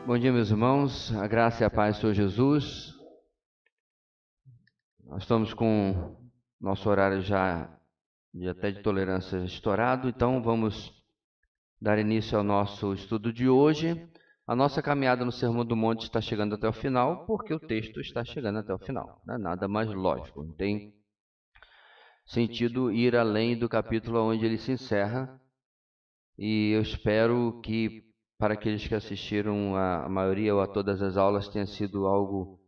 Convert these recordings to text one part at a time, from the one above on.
Bom dia, meus irmãos. A graça e a paz do Senhor Jesus. Nós estamos com nosso horário já até de tolerância estourado, então vamos dar início ao nosso estudo de hoje. A nossa caminhada no Sermão do Monte está chegando até o final, porque o texto está chegando até o final. Não é nada mais lógico, não tem sentido ir além do capítulo onde ele se encerra. E eu espero que, para aqueles que assistiram a maioria ou a todas as aulas, tenha sido algo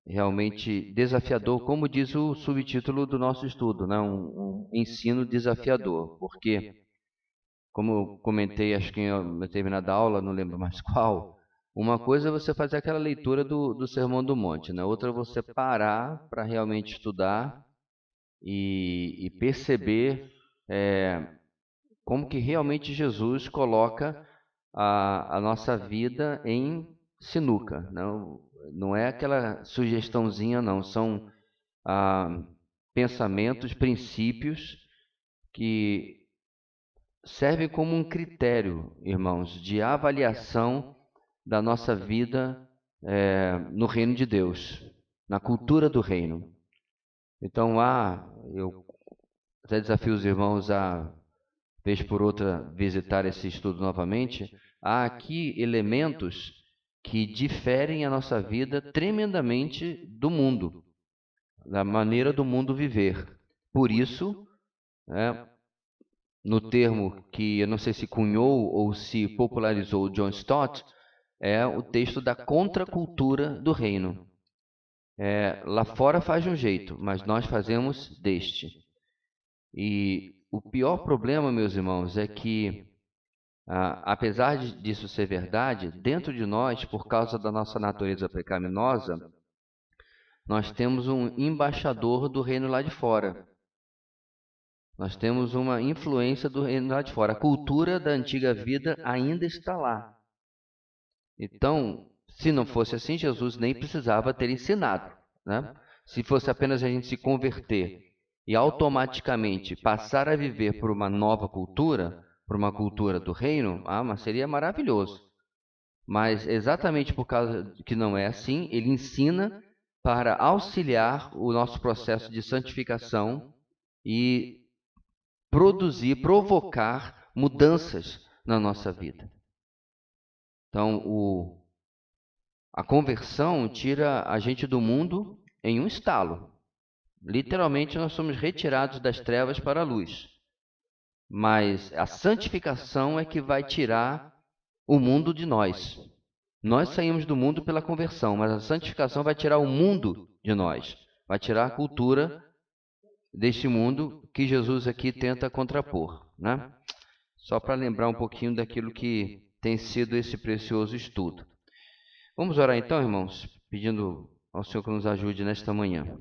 realmente desafiador, como diz o subtítulo do nosso estudo, né? Um ensino desafiador, porque, como eu comentei, acho que em uma determinada aula, não lembro mais qual, uma coisa é você fazer aquela leitura do Sermão do Monte, né? Outra é você parar para realmente estudar e perceber como que realmente Jesus coloca a nossa vida em sinuca. Não é aquela sugestãozinha, não. São pensamentos, princípios que servem como um critério, irmãos, de avaliação da nossa vida no reino de Deus, na cultura do reino. Então, eu até desafio os irmãos a, vez por outra, visitar esse estudo novamente. Há aqui elementos que diferem a nossa vida tremendamente do mundo, da maneira do mundo viver. Por isso, no termo que eu não sei se cunhou ou se popularizou John Stott, é o texto da contracultura do reino. Lá fora faz de um jeito, mas nós fazemos deste. E o pior problema, meus irmãos, é que, apesar disso ser verdade, dentro de nós, por causa da nossa natureza pecaminosa, nós temos um embaixador do reino lá de fora. Nós temos uma influência do reino lá de fora. A cultura da antiga vida ainda está lá. Então, se não fosse assim, Jesus nem precisava ter ensinado, né? Se fosse apenas a gente se converter e automaticamente passar a viver por uma nova cultura, por uma cultura do reino, mas seria maravilhoso. Mas exatamente por causa que não é assim, ele ensina para auxiliar o nosso processo de santificação e provocar mudanças na nossa vida. Então, a conversão tira a gente do mundo em um estalo. Literalmente, nós somos retirados das trevas para a luz. Mas a santificação é que vai tirar o mundo de nós. Nós saímos do mundo pela conversão, mas a santificação vai tirar o mundo de nós. Vai tirar a cultura deste mundo que Jesus aqui tenta contrapor, né? Só para lembrar um pouquinho daquilo que tem sido esse precioso estudo. Vamos orar então, irmãos, pedindo ao Senhor que nos ajude nesta manhã.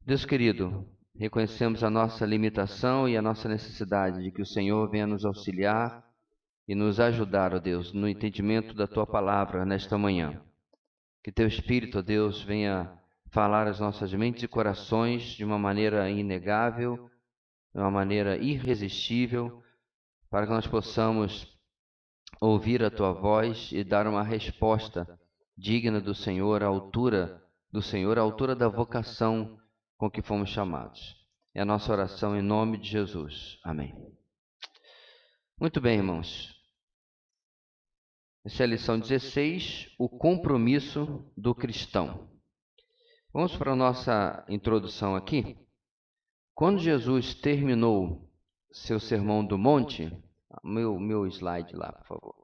Deus querido, reconhecemos a nossa limitação e a nossa necessidade de que o Senhor venha nos auxiliar e nos ajudar, ó Deus, no entendimento da Tua palavra nesta manhã. Que Teu Espírito, ó Deus, venha falar às nossas mentes e corações de uma maneira inegável, de uma maneira irresistível, para que nós possamos ouvir a Tua voz e dar uma resposta digna do Senhor, à altura do Senhor, à altura da vocação com que fomos chamados. É a nossa oração em nome de Jesus. Amém. Muito bem, irmãos. Essa é a lição 16, o compromisso do cristão. Vamos para a nossa introdução aqui. Quando Jesus terminou seu sermão do monte, meu slide lá, por favor,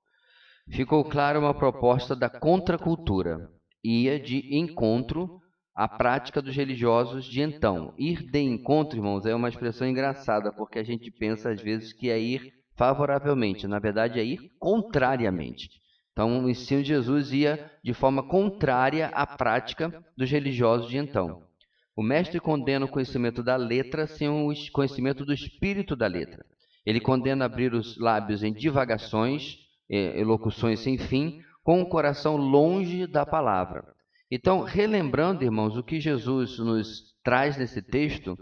ficou clara uma proposta da contracultura. Ia de encontro à prática dos religiosos de então. Ir de encontro, irmãos, é uma expressão engraçada, porque a gente pensa às vezes que é ir favoravelmente. Na verdade, é ir contrariamente. Então, o ensino de Jesus ia de forma contrária à prática dos religiosos de então. O mestre condena o conhecimento da letra sem o conhecimento do espírito da letra. Ele condena abrir os lábios em divagações, elocuções sem fim, com o coração longe da palavra. Então, relembrando, irmãos, o que Jesus nos traz nesse texto,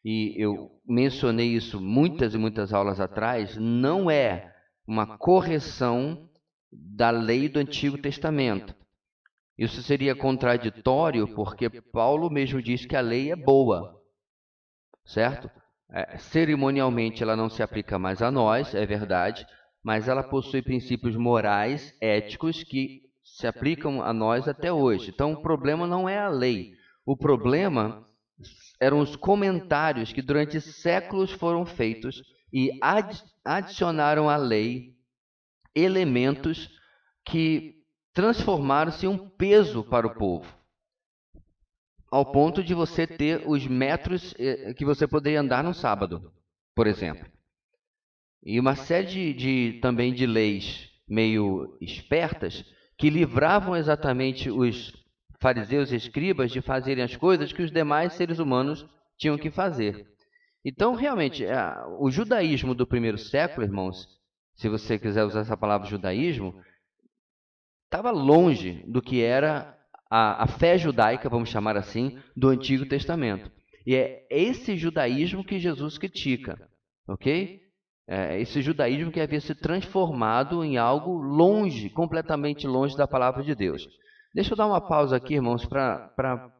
e eu mencionei isso muitas e muitas aulas atrás, não é uma correção da lei do Antigo Testamento. Isso seria contraditório porque Paulo mesmo diz que a lei é boa, certo? Cerimonialmente ela não se aplica mais a nós, é verdade, mas ela possui princípios morais, éticos que se aplicam a nós até hoje. Então o problema não é a lei, o problema eram os comentários que durante séculos foram feitos e adicionaram à lei elementos que transformaram-se em um peso para o povo, ao ponto de você ter os metros que você poderia andar no sábado, por exemplo. E uma série também de leis meio espertas que livravam exatamente os fariseus e escribas de fazerem as coisas que os demais seres humanos tinham que fazer. Então, realmente, o judaísmo do primeiro século, irmãos, se você quiser usar essa palavra judaísmo, estava longe do que era a fé judaica, vamos chamar assim, do Antigo Testamento. E é esse judaísmo que Jesus critica, ok? É esse judaísmo que havia se transformado em algo longe, completamente longe da palavra de Deus. Deixa eu dar uma pausa aqui, irmãos, para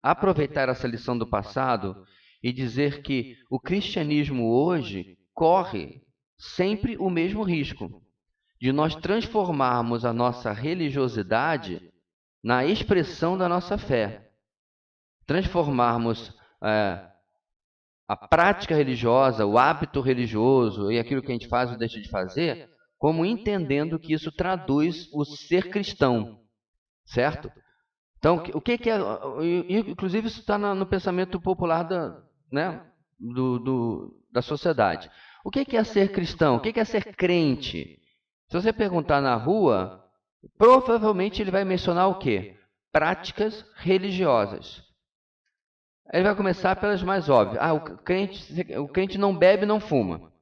aproveitar essa lição do passado e dizer que o cristianismo hoje corre sempre o mesmo risco de nós transformarmos a nossa religiosidade na expressão da nossa fé. Transformarmos a prática religiosa, o hábito religioso e aquilo que a gente faz ou deixa de fazer, como entendendo que isso traduz o ser cristão, certo? Então, o que é... Inclusive, isso está no pensamento popular da sociedade. O que é ser cristão? O que é ser crente? Se você perguntar na rua, provavelmente ele vai mencionar o quê? Práticas religiosas. Ele vai começar pelas mais óbvias. O crente não bebe, não fuma.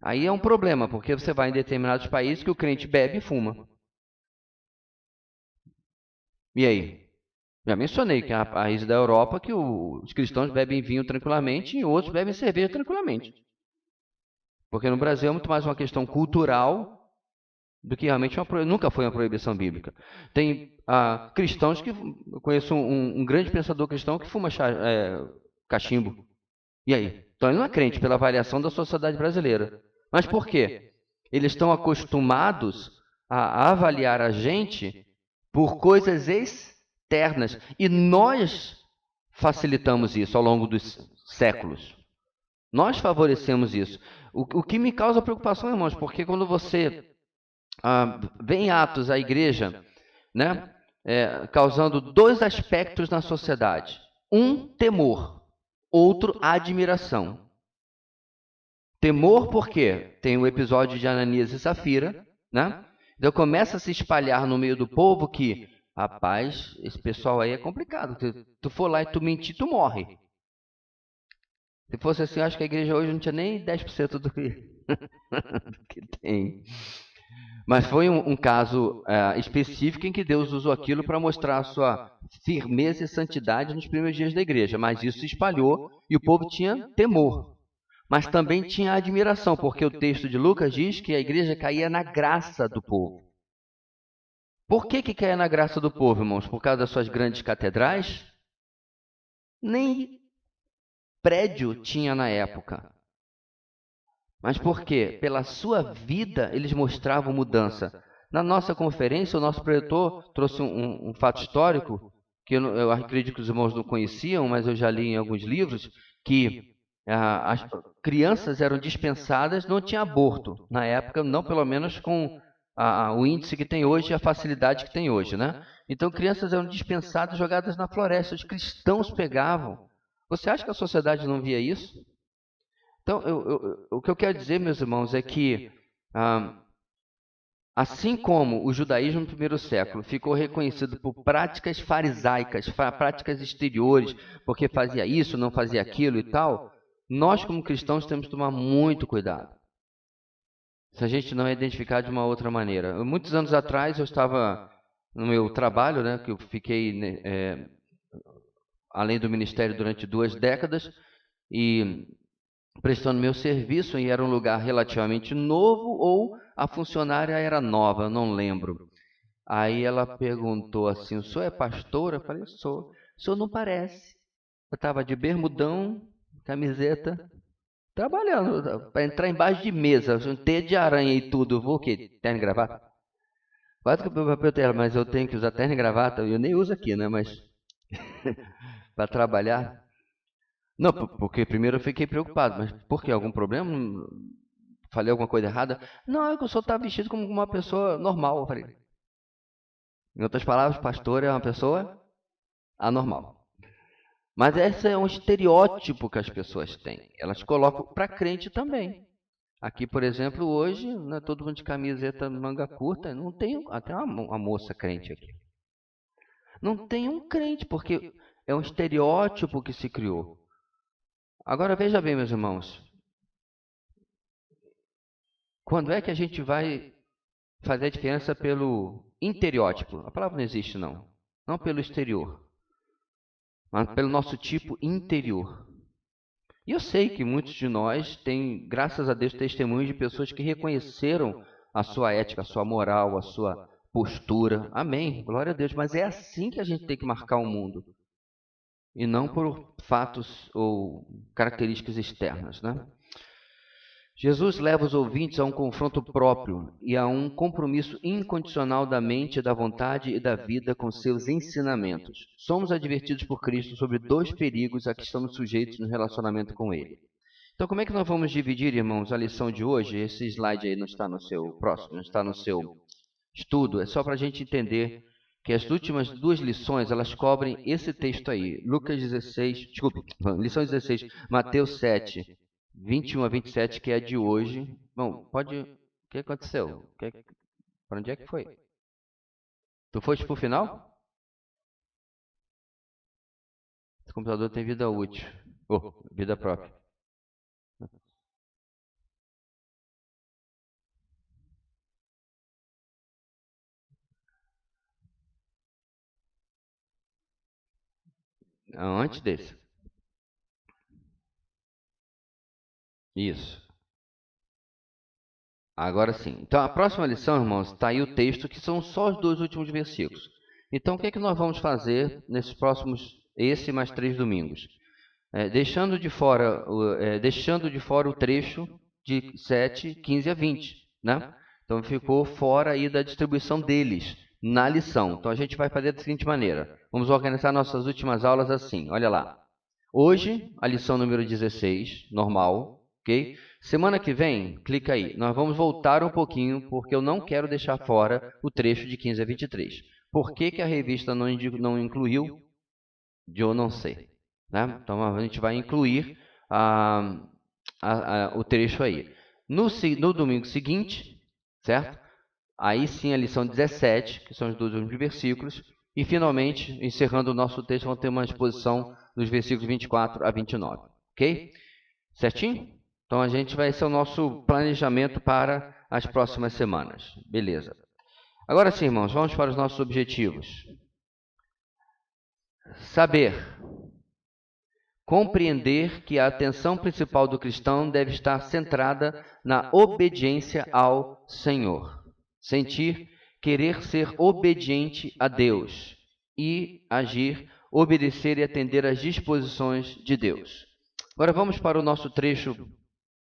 Aí é um problema, porque você vai em determinados países que o crente bebe e fuma. E aí? Já mencionei que há países da Europa que os cristãos bebem vinho tranquilamente e outros bebem cerveja tranquilamente. Porque no Brasil é muito mais uma questão cultural do que realmente nunca foi uma proibição bíblica. Tem cristãos que... Eu conheço um grande pensador cristão que fuma cachimbo. E aí? Então ele não é crente pela avaliação da sociedade brasileira. Mas por quê? Eles estão acostumados a avaliar a gente por coisas externas. E nós facilitamos isso ao longo dos séculos. Nós favorecemos isso. O que me causa preocupação, irmãos, porque quando você vê em Atos a igreja, né, causando dois aspectos na sociedade. Um, temor. Outro, admiração. Temor porque tem o episódio de Ananias e Safira, né? Então começa a se espalhar no meio do povo que, rapaz, esse pessoal aí é complicado. Se tu for lá e tu mentir, tu morre. Se fosse assim, acho que a igreja hoje não tinha nem 10% do que tem. Mas foi um caso específico em que Deus usou aquilo para mostrar a sua firmeza e santidade nos primeiros dias da igreja. Mas isso se espalhou e o povo tinha temor. Mas também tinha admiração, porque o texto de Lucas diz que a igreja caía na graça do povo. Por que caía na graça do povo, irmãos? Por causa das suas grandes catedrais? Nem prédio tinha na época. Mas por quê? Pela sua vida, eles mostravam mudança. Na nossa conferência, o nosso preletor trouxe um fato histórico, que eu acredito que os irmãos não conheciam, mas eu já li em alguns livros, que as crianças eram dispensadas, não tinha aborto na época, não pelo menos com o índice que tem hoje e a facilidade que tem hoje, né? Então, crianças eram dispensadas, jogadas na floresta, os cristãos pegavam. Você acha que a sociedade não via isso? Então, o que eu quero dizer, meus irmãos, é que, assim como o judaísmo no primeiro século ficou reconhecido por práticas farisaicas, práticas exteriores, porque fazia isso, não fazia aquilo e tal, nós, como cristãos, temos que tomar muito cuidado. Se a gente não é identificado de uma outra maneira. Muitos anos atrás, eu estava no meu trabalho, né, que eu fiquei além do ministério durante 2 décadas, e prestando meu serviço e era um lugar relativamente novo ou a funcionária era nova, eu não lembro. Aí ela perguntou assim, o senhor é pastor? Eu falei, sou. O senhor não parece. Eu estava de bermudão, camiseta, trabalhando, para entrar embaixo de mesa, um teia de aranha e tudo. Eu vou o quê? Terno e gravata? Quase que o meu papel dela, mas eu tenho que usar terno e gravata. Eu nem uso aqui, né? Mas para trabalhar. Não, porque primeiro eu fiquei preocupado. Mas por quê? Algum problema? Falei alguma coisa errada? Não, é que o senhor está vestido como uma pessoa normal. Eu falei. Em outras palavras, pastor é uma pessoa anormal. Mas esse é um estereótipo que as pessoas têm. Elas colocam para crente também. Aqui, por exemplo, hoje, não é todo mundo de camiseta manga curta, não tem até uma moça crente aqui. Não tem um crente, porque é um estereótipo que se criou. Agora veja bem, meus irmãos. Quando é que a gente vai fazer a diferença pelo interiótipo? A palavra não existe, não. Não pelo exterior, mas pelo nosso tipo interior. E eu sei que muitos de nós têm, graças a Deus, testemunhos de pessoas que reconheceram a sua ética, a sua moral, a sua postura. Amém. Glória a Deus. Mas é assim que a gente tem que marcar o mundo. E não por fatos ou características externas, né? Jesus leva os ouvintes a um confronto próprio e a um compromisso incondicional da mente, da vontade e da vida com seus ensinamentos. Somos advertidos por Cristo sobre dois perigos a que estamos sujeitos no relacionamento com Ele. Então, como é que nós vamos dividir, irmãos, a lição de hoje? Esse slide aí não está no seu próximo, não está no seu estudo. É só para a gente entender que as últimas duas lições, elas cobrem esse texto aí. Lucas 16, desculpe, lição 16, Mateus 7. 21 a 27, que é de hoje. Bom, pode... O que aconteceu? Para onde é que foi? Tu foste pro final? Esse computador tem vida útil. Oh, vida própria. Antes desse. Isso. Agora sim. Então, a próxima lição, irmãos, está aí o texto, que são só os dois últimos versículos. Então, o que é que nós vamos fazer nesses próximos, esse mais 3 domingos? Deixando de fora o trecho de 7, 15 a 20, né? Então, ficou fora aí da distribuição deles na lição. Então, a gente vai fazer da seguinte maneira. Vamos organizar nossas últimas aulas assim. Olha lá. Hoje, a lição número 16, normal, ok? Semana que vem, clica aí. Nós vamos voltar um pouquinho, porque eu não quero deixar fora o trecho de 15 a 23. Por que que a revista não incluiu? Eu não sei. Né? Então, a gente vai incluir o trecho aí. No domingo seguinte, certo? Aí sim a lição 17, que são os dois últimos versículos. E, finalmente, encerrando o nosso texto, vamos ter uma exposição dos versículos 24 a 29. Ok? Certinho? Então, esse é o nosso planejamento para as próximas semanas. Beleza. Agora sim, irmãos, vamos para os nossos objetivos. Saber. Compreender que a atenção principal do cristão deve estar centrada na obediência ao Senhor. Sentir, querer ser obediente a Deus e agir, obedecer e atender às disposições de Deus. Agora vamos para o nosso trecho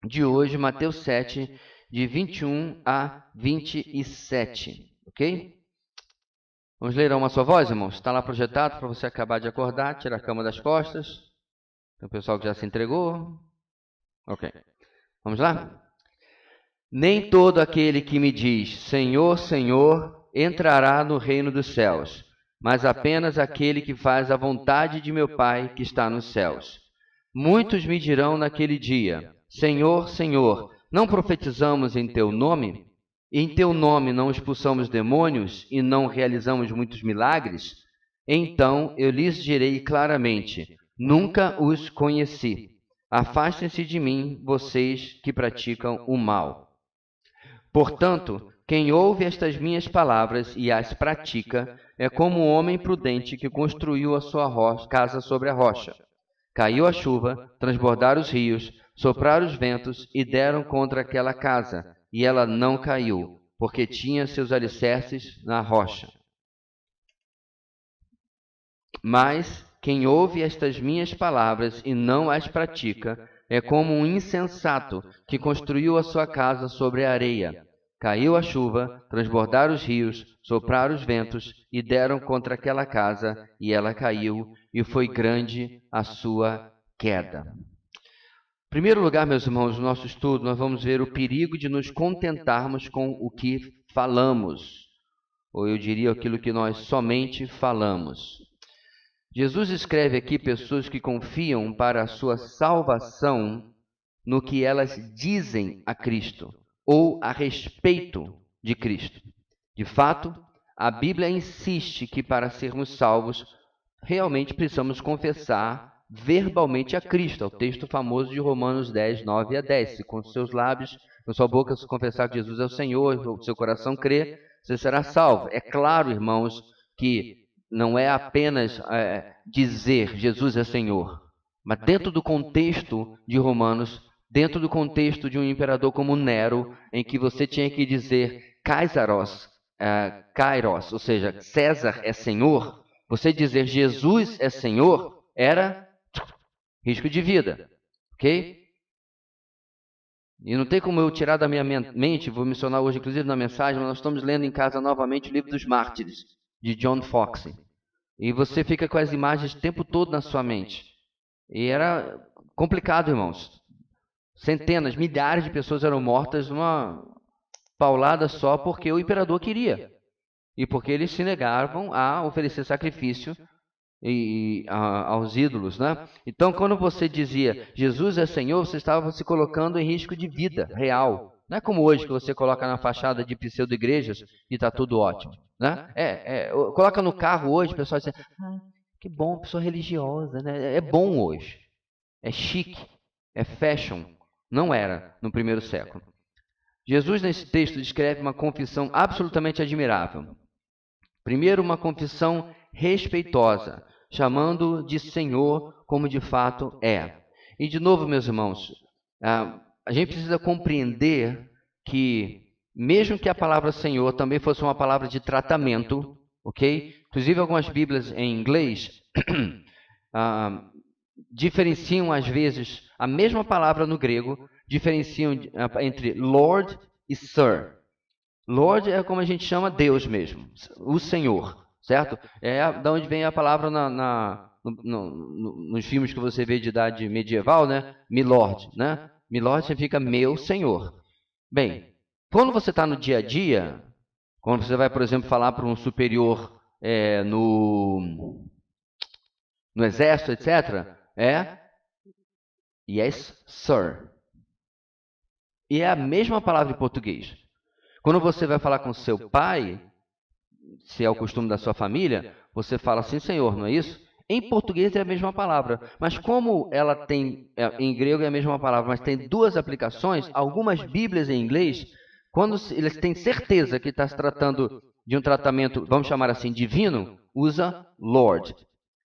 de hoje, Mateus 7, de 21 a 27, ok? Vamos ler a uma só voz, irmãos? Está lá projetado para você acabar de acordar, tirar a cama das costas. Tem o pessoal que já se entregou. Ok. Vamos lá? Nem todo aquele que me diz, Senhor, Senhor, entrará no reino dos céus, mas apenas aquele que faz a vontade de meu Pai que está nos céus. Muitos me dirão naquele dia, Senhor, Senhor, não profetizamos em teu nome? Em teu nome não expulsamos demônios e não realizamos muitos milagres? Então eu lhes direi claramente, nunca os conheci. Afastem-se de mim, vocês que praticam o mal. Portanto, quem ouve estas minhas palavras e as pratica é como um homem prudente que construiu a sua casa sobre a rocha. Caiu a chuva, transbordaram os rios, sopraram os ventos e deram contra aquela casa, e ela não caiu, porque tinha seus alicerces na rocha. Mas quem ouve estas minhas palavras e não as pratica, é como um insensato que construiu a sua casa sobre a areia. Caiu a chuva, transbordaram os rios, sopraram os ventos e deram contra aquela casa, e ela caiu, e foi grande a sua queda. Em primeiro lugar, meus irmãos, no nosso estudo, nós vamos ver o perigo de nos contentarmos com o que falamos, ou eu diria aquilo que nós somente falamos. Jesus escreve aqui pessoas que confiam para a sua salvação no que elas dizem a Cristo ou a respeito de Cristo. De fato, a Bíblia insiste que para sermos salvos, realmente precisamos confessar verbalmente a Cristo. É o texto famoso de Romanos 10, 9 a 10. Se com seus lábios, com sua boca, se confessar que Jesus é o Senhor, com seu coração crer, você será salvo. É claro, irmãos, que não é apenas dizer Jesus é Senhor, mas dentro do contexto de Romanos, dentro do contexto de um imperador como Nero, em que você tinha que dizer Kairos, ou seja, César é Senhor, você dizer Jesus é Senhor era risco de vida, ok? E não tem como eu tirar da minha mente, vou mencionar hoje inclusive na mensagem, mas nós estamos lendo em casa novamente o livro dos Mártires, de John Foxe. E você fica com as imagens o tempo todo na sua mente. E era complicado, irmãos. Centenas, milhares de pessoas eram mortas numa paulada só porque o imperador queria. E porque eles se negavam a oferecer sacrifício aos ídolos, né? Então, quando você dizia Jesus é Senhor, você estava se colocando em risco de vida real. Não é como hoje que você coloca na fachada de pseudo-igrejas e está tudo ótimo, né? Coloca no carro hoje, o pessoal diz, que bom, pessoa religiosa, né? É bom hoje, é chique, é fashion. Não era no primeiro século. Jesus, nesse texto, descreve uma confissão absolutamente admirável. Primeiro, uma confissão respeitosa, chamando de Senhor como de fato é. E, de novo, meus irmãos, a gente precisa compreender que, mesmo que a palavra Senhor também fosse uma palavra de tratamento, ok? Inclusive, algumas Bíblias em inglês diferenciam, às vezes, a mesma palavra no grego, diferenciam entre Lord e Sir. Lord é como a gente chama Deus mesmo, o Senhor, certo? É da onde vem a palavra nos filmes que você vê de idade medieval, né? Milord, né? Milord significa meu Senhor. Bem, quando você está no dia a dia, quando você vai, por exemplo, falar para um superior no exército, etc., yes, sir. E é a mesma palavra em português. Quando você vai falar com seu pai, se é o costume da sua família, você fala sim, senhor, não é isso? Em português é a mesma palavra, mas como ela tem, em grego é a mesma palavra, mas tem duas aplicações, algumas bíblias em inglês, quando eles têm certeza que está se tratando de um tratamento, vamos chamar assim, divino, usa Lord.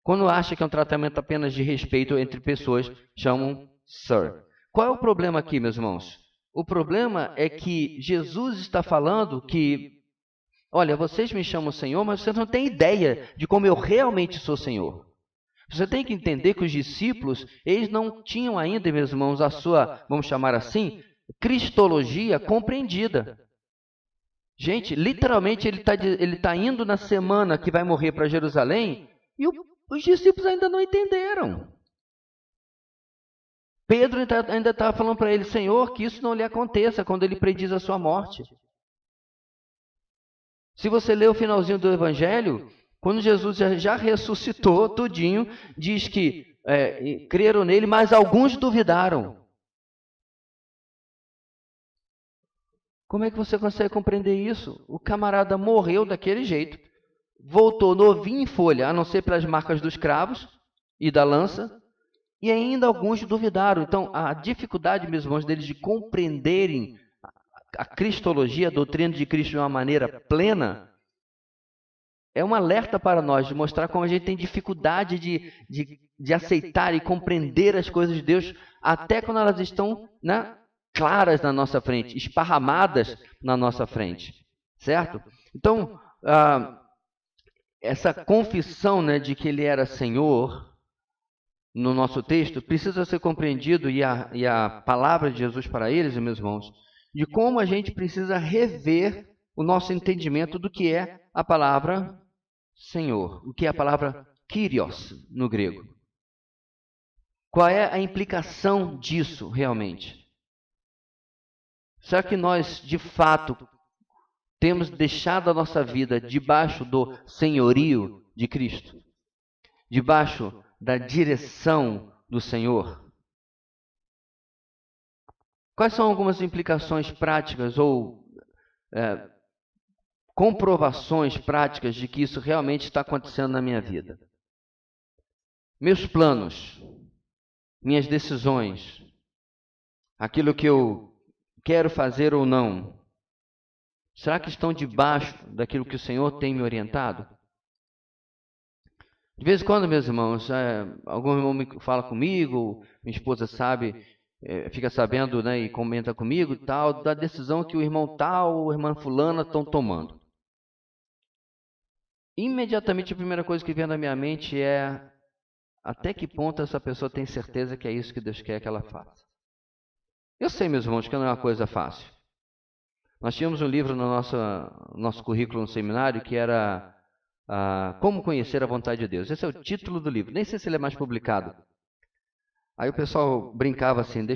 Quando acha que é um tratamento apenas de respeito entre pessoas, chamam Sir. Qual é o problema aqui, meus irmãos? O problema é que Jesus está falando que, olha, vocês me chamam Senhor, mas vocês não têm ideia de como eu realmente sou Senhor. Você tem que entender que os discípulos, eles não tinham ainda, meus irmãos, a sua, vamos chamar assim, cristologia compreendida. Gente, literalmente ele tá indo na semana que vai morrer para Jerusalém e os discípulos ainda não entenderam. Pedro ainda está falando para ele, Senhor, que isso não lhe aconteça quando ele prediz a sua morte. Se você ler o finalzinho do Evangelho, quando Jesus já ressuscitou tudinho, diz que creram nele, mas alguns duvidaram. Como é que você consegue compreender isso? O camarada morreu daquele jeito, voltou novinho em folha, a não ser pelas marcas dos cravos e da lança, e ainda alguns duvidaram. Então, a dificuldade, meus irmãos, deles de compreenderem a cristologia, a doutrina de Cristo de uma maneira plena, é um alerta para nós, de mostrar como a gente tem dificuldade de aceitar e compreender as coisas de Deus, até quando elas estão, né, claras na nossa frente, esparramadas na nossa frente, certo? Então, essa confissão, né, de que Ele era Senhor, no nosso texto, precisa ser compreendido, e a palavra de Jesus para eles, meus irmãos, de como a gente precisa rever o nosso entendimento do que é a palavra Senhor, o que é a palavra Kyrios no grego. Qual é a implicação disso realmente? Será que nós, de fato, temos deixado a nossa vida debaixo do senhorio de Cristo? Debaixo da direção do Senhor? Quais são algumas implicações práticas ou comprovações práticas de que isso realmente está acontecendo na minha vida? Meus planos, minhas decisões, aquilo que eu quero fazer ou não, será que estão debaixo daquilo que o Senhor tem me orientado? De vez em quando, meus irmãos, algum irmão fala comigo, minha esposa sabe, fica sabendo, né, e comenta comigo tal, da decisão que o irmão tal ou a irmã fulana estão tomando. Imediatamente a primeira coisa que vem na minha mente é: até que ponto essa pessoa tem certeza que é isso que Deus quer que ela faça? Eu sei, meus irmãos, que não é uma coisa fácil. Nós tínhamos um livro no nosso currículo no seminário que era Como Conhecer a Vontade de Deus. Esse é o título do livro. Nem sei se ele é mais publicado. Aí o pessoal brincava assim,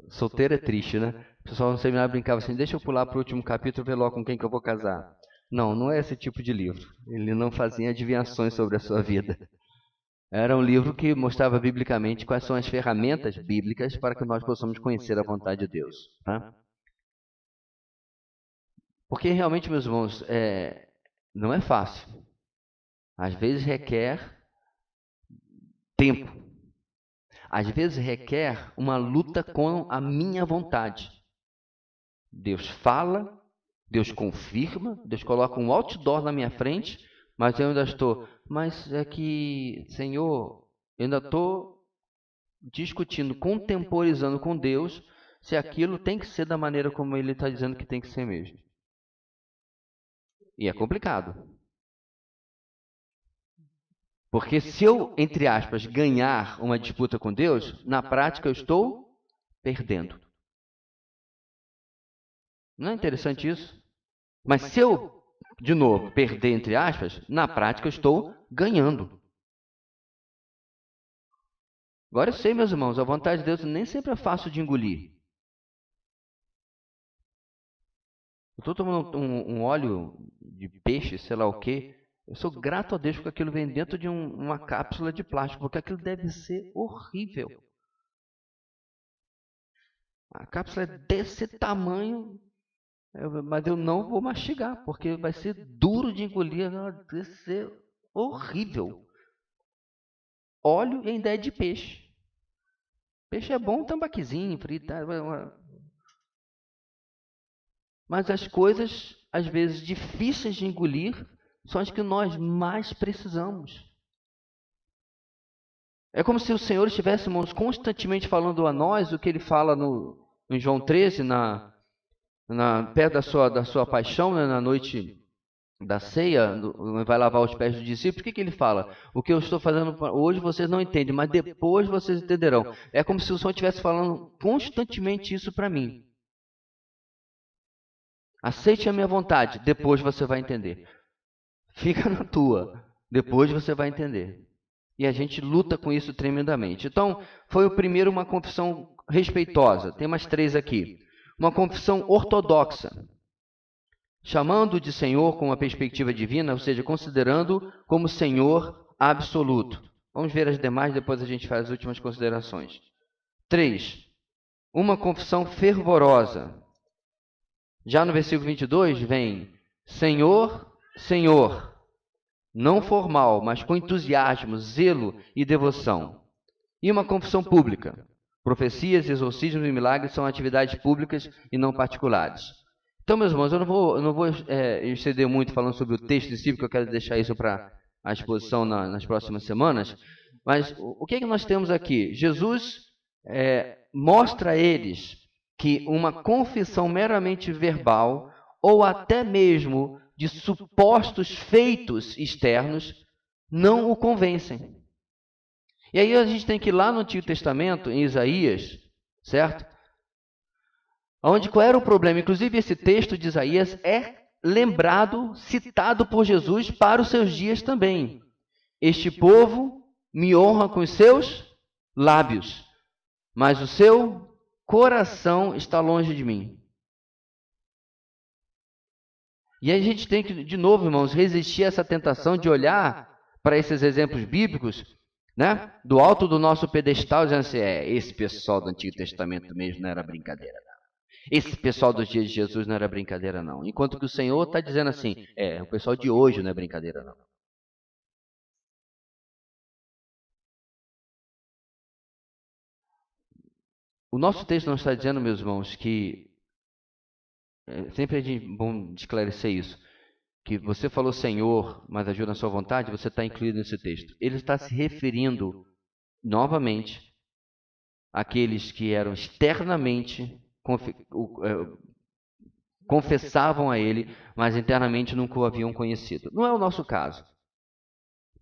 solteiro é triste, né? O pessoal no seminário brincava assim, deixa eu pular para o último capítulo e ver logo com quem que eu vou casar. Não, não é esse tipo de livro. Ele não fazia adivinhações sobre a sua vida. Era um livro que mostrava biblicamente quais são as ferramentas bíblicas para que nós possamos conhecer a vontade de Deus. Tá? Porque realmente, meus irmãos, não é fácil. Às vezes requer tempo. Às vezes requer uma luta com a minha vontade. Deus fala, Deus confirma, Deus coloca um outdoor na minha frente, mas eu ainda estou, mas é que, Senhor, eu ainda estou discutindo, contemporizando com Deus, se aquilo tem que ser da maneira como Ele está dizendo que tem que ser mesmo. E é complicado. Porque se eu, entre aspas, ganhar uma disputa com Deus, na prática eu estou perdendo. Não é interessante isso? Mas se eu, de novo, perder, entre aspas, na prática eu estou ganhando. Agora eu sei, meus irmãos, a vontade de Deus nem sempre é fácil de engolir. Eu estou tomando um óleo de peixe, sei lá o quê. Eu sou grato a Deus porque aquilo vem dentro de uma cápsula de plástico, porque aquilo deve ser horrível. A cápsula é desse tamanho, mas eu não vou mastigar, porque vai ser duro de engolir, vai ser horrível. Óleo e ainda é de peixe. Peixe é bom, tambaquizinho, frito. Mas as coisas, às vezes, difíceis de engolir, são as que nós mais precisamos. É como se o Senhor estivesse, irmãos, constantemente falando a nós o que Ele fala em João 13, perto da sua paixão, né, na noite da ceia, vai lavar os pés dos discípulos. O que Ele fala? O que eu estou fazendo hoje vocês não entendem, mas depois vocês entenderão. É como se o Senhor estivesse falando constantemente isso para mim. Aceite a minha vontade, depois você vai entender. Fica na tua, depois você vai entender. E a gente luta com isso tremendamente. Então, foi o primeiro uma confissão respeitosa. Tem mais 3 aqui. Uma confissão ortodoxa, chamando de Senhor com uma perspectiva divina, ou seja, considerando como Senhor absoluto. Vamos ver as demais, depois a gente faz as últimas considerações. 3. Uma confissão fervorosa. Já no versículo 22 vem Senhor, Senhor, não formal, mas com entusiasmo, zelo e devoção. E uma confissão pública. Profecias, exorcismos e milagres são atividades públicas e não particulares. Então, meus irmãos, eu não vou exceder muito falando sobre o texto em si, porque eu quero deixar isso para a exposição nas próximas semanas. Mas o que é que nós temos aqui? Jesus mostra a eles que uma confissão meramente verbal, ou até mesmo de supostos feitos externos, não o convencem. E aí a gente tem que ir lá no Antigo Testamento, em Isaías, certo? Onde qual era o problema? Inclusive esse texto de Isaías é lembrado, citado por Jesus para os seus dias também. Este povo me honra com os seus lábios, mas o seu coração está longe de mim. E a gente tem que, de novo, irmãos, resistir a essa tentação de olhar para esses exemplos bíblicos, né, do alto do nosso pedestal, dizendo assim, esse pessoal do Antigo Testamento mesmo não era brincadeira, não. Esse pessoal dos dias de Jesus não era brincadeira, não. Enquanto que o Senhor está dizendo assim, o pessoal de hoje não é brincadeira, não. O nosso texto não está dizendo, meus irmãos, que sempre é bom esclarecer isso, que você falou Senhor, mas ajuda na sua vontade, você está incluído nesse texto. Ele está se referindo novamente àqueles que eram externamente confessavam a ele, mas internamente nunca o haviam conhecido. Não é o nosso caso.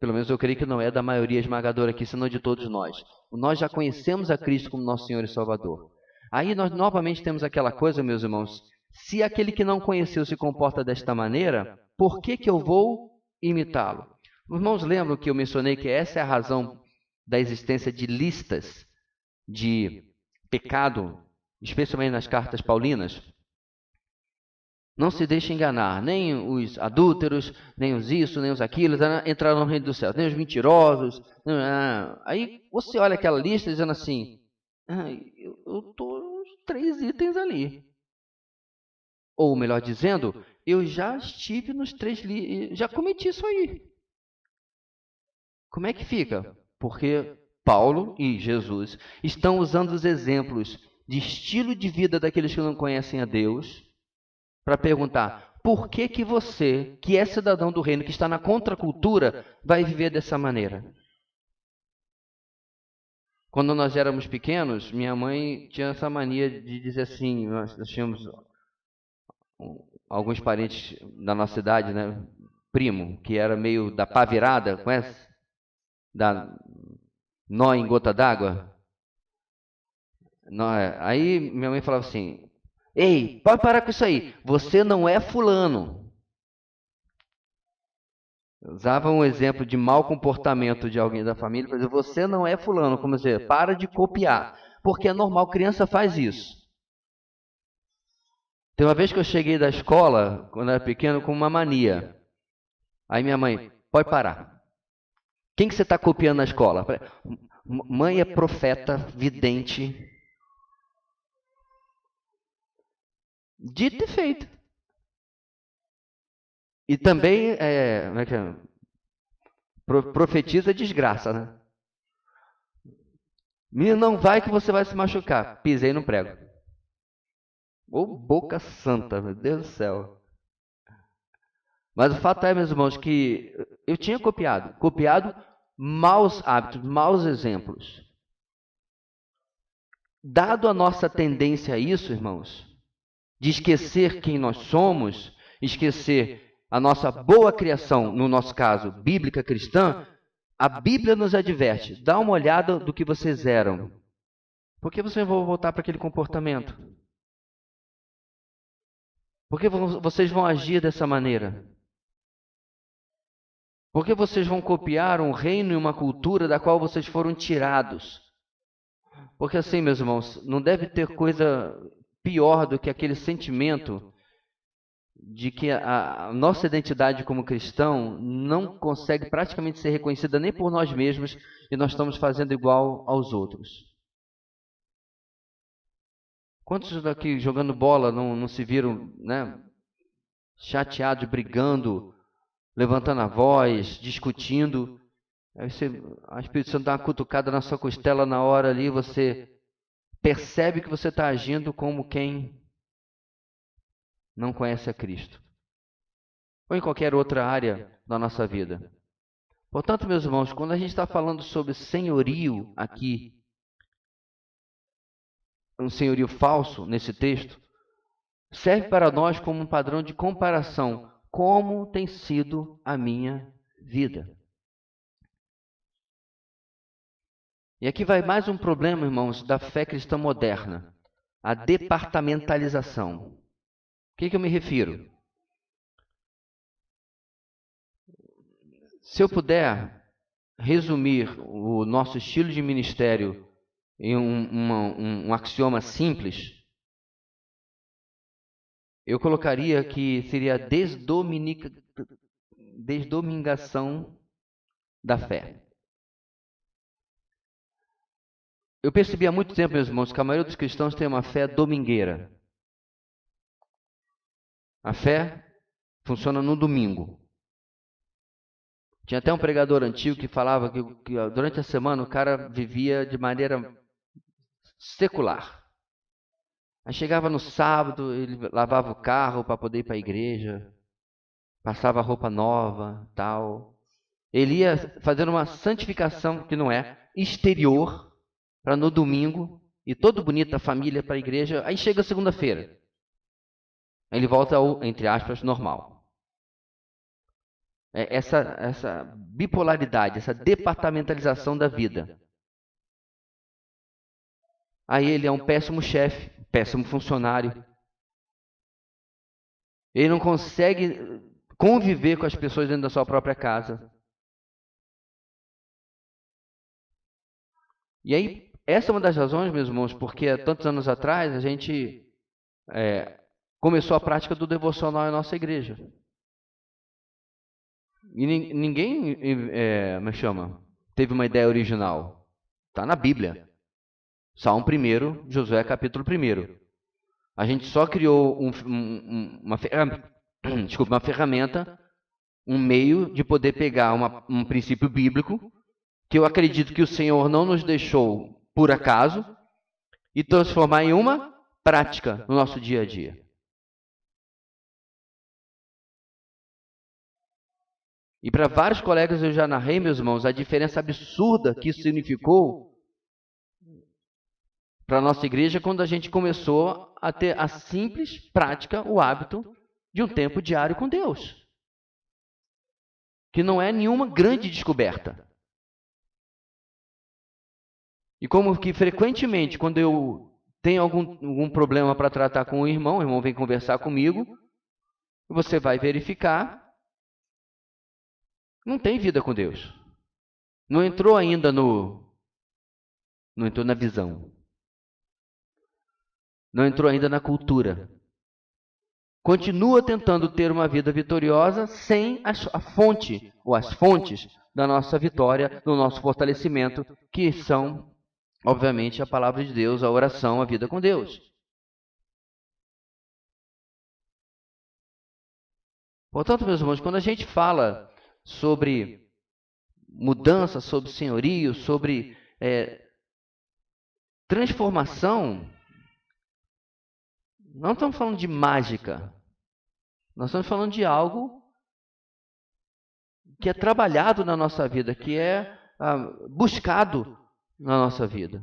Pelo menos eu creio que não é da maioria esmagadora aqui, senão de todos nós. Nós já conhecemos a Cristo como nosso Senhor e Salvador. Aí nós novamente temos aquela coisa, meus irmãos, se aquele que não conheceu se comporta desta maneira, por que eu vou imitá-lo? Os irmãos lembram que eu mencionei que essa é a razão da existência de listas de pecado, especialmente nas cartas paulinas? Não se deixe enganar, nem os adúlteros, nem os isso, nem os aquilo, entraram no reino do céu, nem os mentirosos. Aí você olha aquela lista dizendo assim, eu estou uns 3 itens ali. Ou melhor dizendo, eu já estive nos 3, já cometi isso aí. Como é que fica? Porque Paulo e Jesus estão usando os exemplos de estilo de vida daqueles que não conhecem a Deus, para perguntar, por que você, que é cidadão do reino, que está na contracultura, vai viver dessa maneira? Quando nós éramos pequenos, minha mãe tinha essa mania de dizer assim, nós tínhamos alguns parentes da nossa idade, né? Primo, que era meio da pá virada, conhece? Da nó em gota d'água. Aí minha mãe falava assim, ei, pode parar com isso aí. Você não é fulano. Usava um exemplo de mau comportamento de alguém da família para dizer, você não é fulano. Como dizer, para de copiar. Porque é normal, criança faz isso. Tem uma vez que eu cheguei da escola, quando eu era pequeno, com uma mania. Aí minha mãe, pode parar. Quem que você está copiando na escola? Mãe é profeta, vidente. Dito e feito. E também, como é que é? Profetiza desgraça, né? Menino, não vai que você vai se machucar. Pisei no prego. Ô, boca santa, meu Deus do céu. Mas o fato é, meus irmãos, que eu tinha copiado maus hábitos, maus exemplos. Dado a nossa tendência a isso, irmãos, de esquecer quem nós somos, esquecer a nossa boa criação, no nosso caso, bíblica cristã, a Bíblia nos adverte, dá uma olhada do que vocês eram. Por que vocês vão voltar para aquele comportamento? Por que vocês vão agir dessa maneira? Por que vocês vão copiar um reino e uma cultura da qual vocês foram tirados? Porque assim, meus irmãos, não deve ter coisa pior do que aquele sentimento de que a nossa identidade como cristão não consegue praticamente ser reconhecida nem por nós mesmos e nós estamos fazendo igual aos outros. Quantos daqui jogando bola não se viram, né, chateados, brigando, levantando a voz, discutindo? Aí o Espírito Santo dá uma cutucada na sua costela na hora ali, você percebe que você está agindo como quem não conhece a Cristo. Ou em qualquer outra área da nossa vida. Portanto, meus irmãos, quando a gente está falando sobre senhorio aqui, um senhorio falso nesse texto, serve para nós como um padrão de comparação. Como tem sido a minha vida? E aqui vai mais um problema, irmãos, da fé cristã moderna. A departamentalização. O que eu me refiro? Se eu puder resumir o nosso estilo de ministério em um axioma simples, eu colocaria que seria a desdomingação da fé. Eu percebi há muito tempo, meus irmãos, que a maioria dos cristãos tem uma fé domingueira. A fé funciona no domingo. Tinha até um pregador antigo que falava que durante a semana o cara vivia de maneira secular. Aí chegava no sábado, ele lavava o carro para poder ir para a igreja, passava roupa nova, tal. Ele ia fazendo uma santificação, que não é, exterior, para no domingo, e todo bonito a família para a igreja. Aí chega segunda-feira. Aí ele volta ao, entre aspas, normal. Essa bipolaridade, essa departamentalização da vida. Aí ele é um péssimo chefe, péssimo funcionário. Ele não consegue conviver com as pessoas dentro da sua própria casa. E aí, essa é uma das razões, meus irmãos, porque há tantos anos atrás a gente começou a prática do devocional em nossa igreja. E ninguém teve uma ideia original. Está na Bíblia. Salmo 1, Josué capítulo 1. A gente só criou uma ferramenta, um meio de poder pegar um princípio bíblico, que eu acredito que o Senhor não nos deixou por acaso, e transformar em uma prática no nosso dia a dia. E para vários colegas eu já narrei, meus irmãos, a diferença absurda que isso significou para a nossa igreja quando a gente começou a ter a simples prática, o hábito de um tempo diário com Deus. Que não é nenhuma grande descoberta. E como que frequentemente, quando eu tenho algum problema para tratar com o irmão vem conversar comigo, você vai verificar, não tem vida com Deus. Não entrou ainda não entrou na visão. Não entrou ainda na cultura. Continua tentando ter uma vida vitoriosa sem a fonte, ou as fontes da nossa vitória, do nosso fortalecimento, que são, obviamente, a palavra de Deus, a oração, a vida com Deus. Portanto, meus irmãos, quando a gente fala sobre mudança, sobre senhorio, sobre transformação, não estamos falando de mágica. Nós estamos falando de algo que é trabalhado na nossa vida, que é buscado na nossa vida.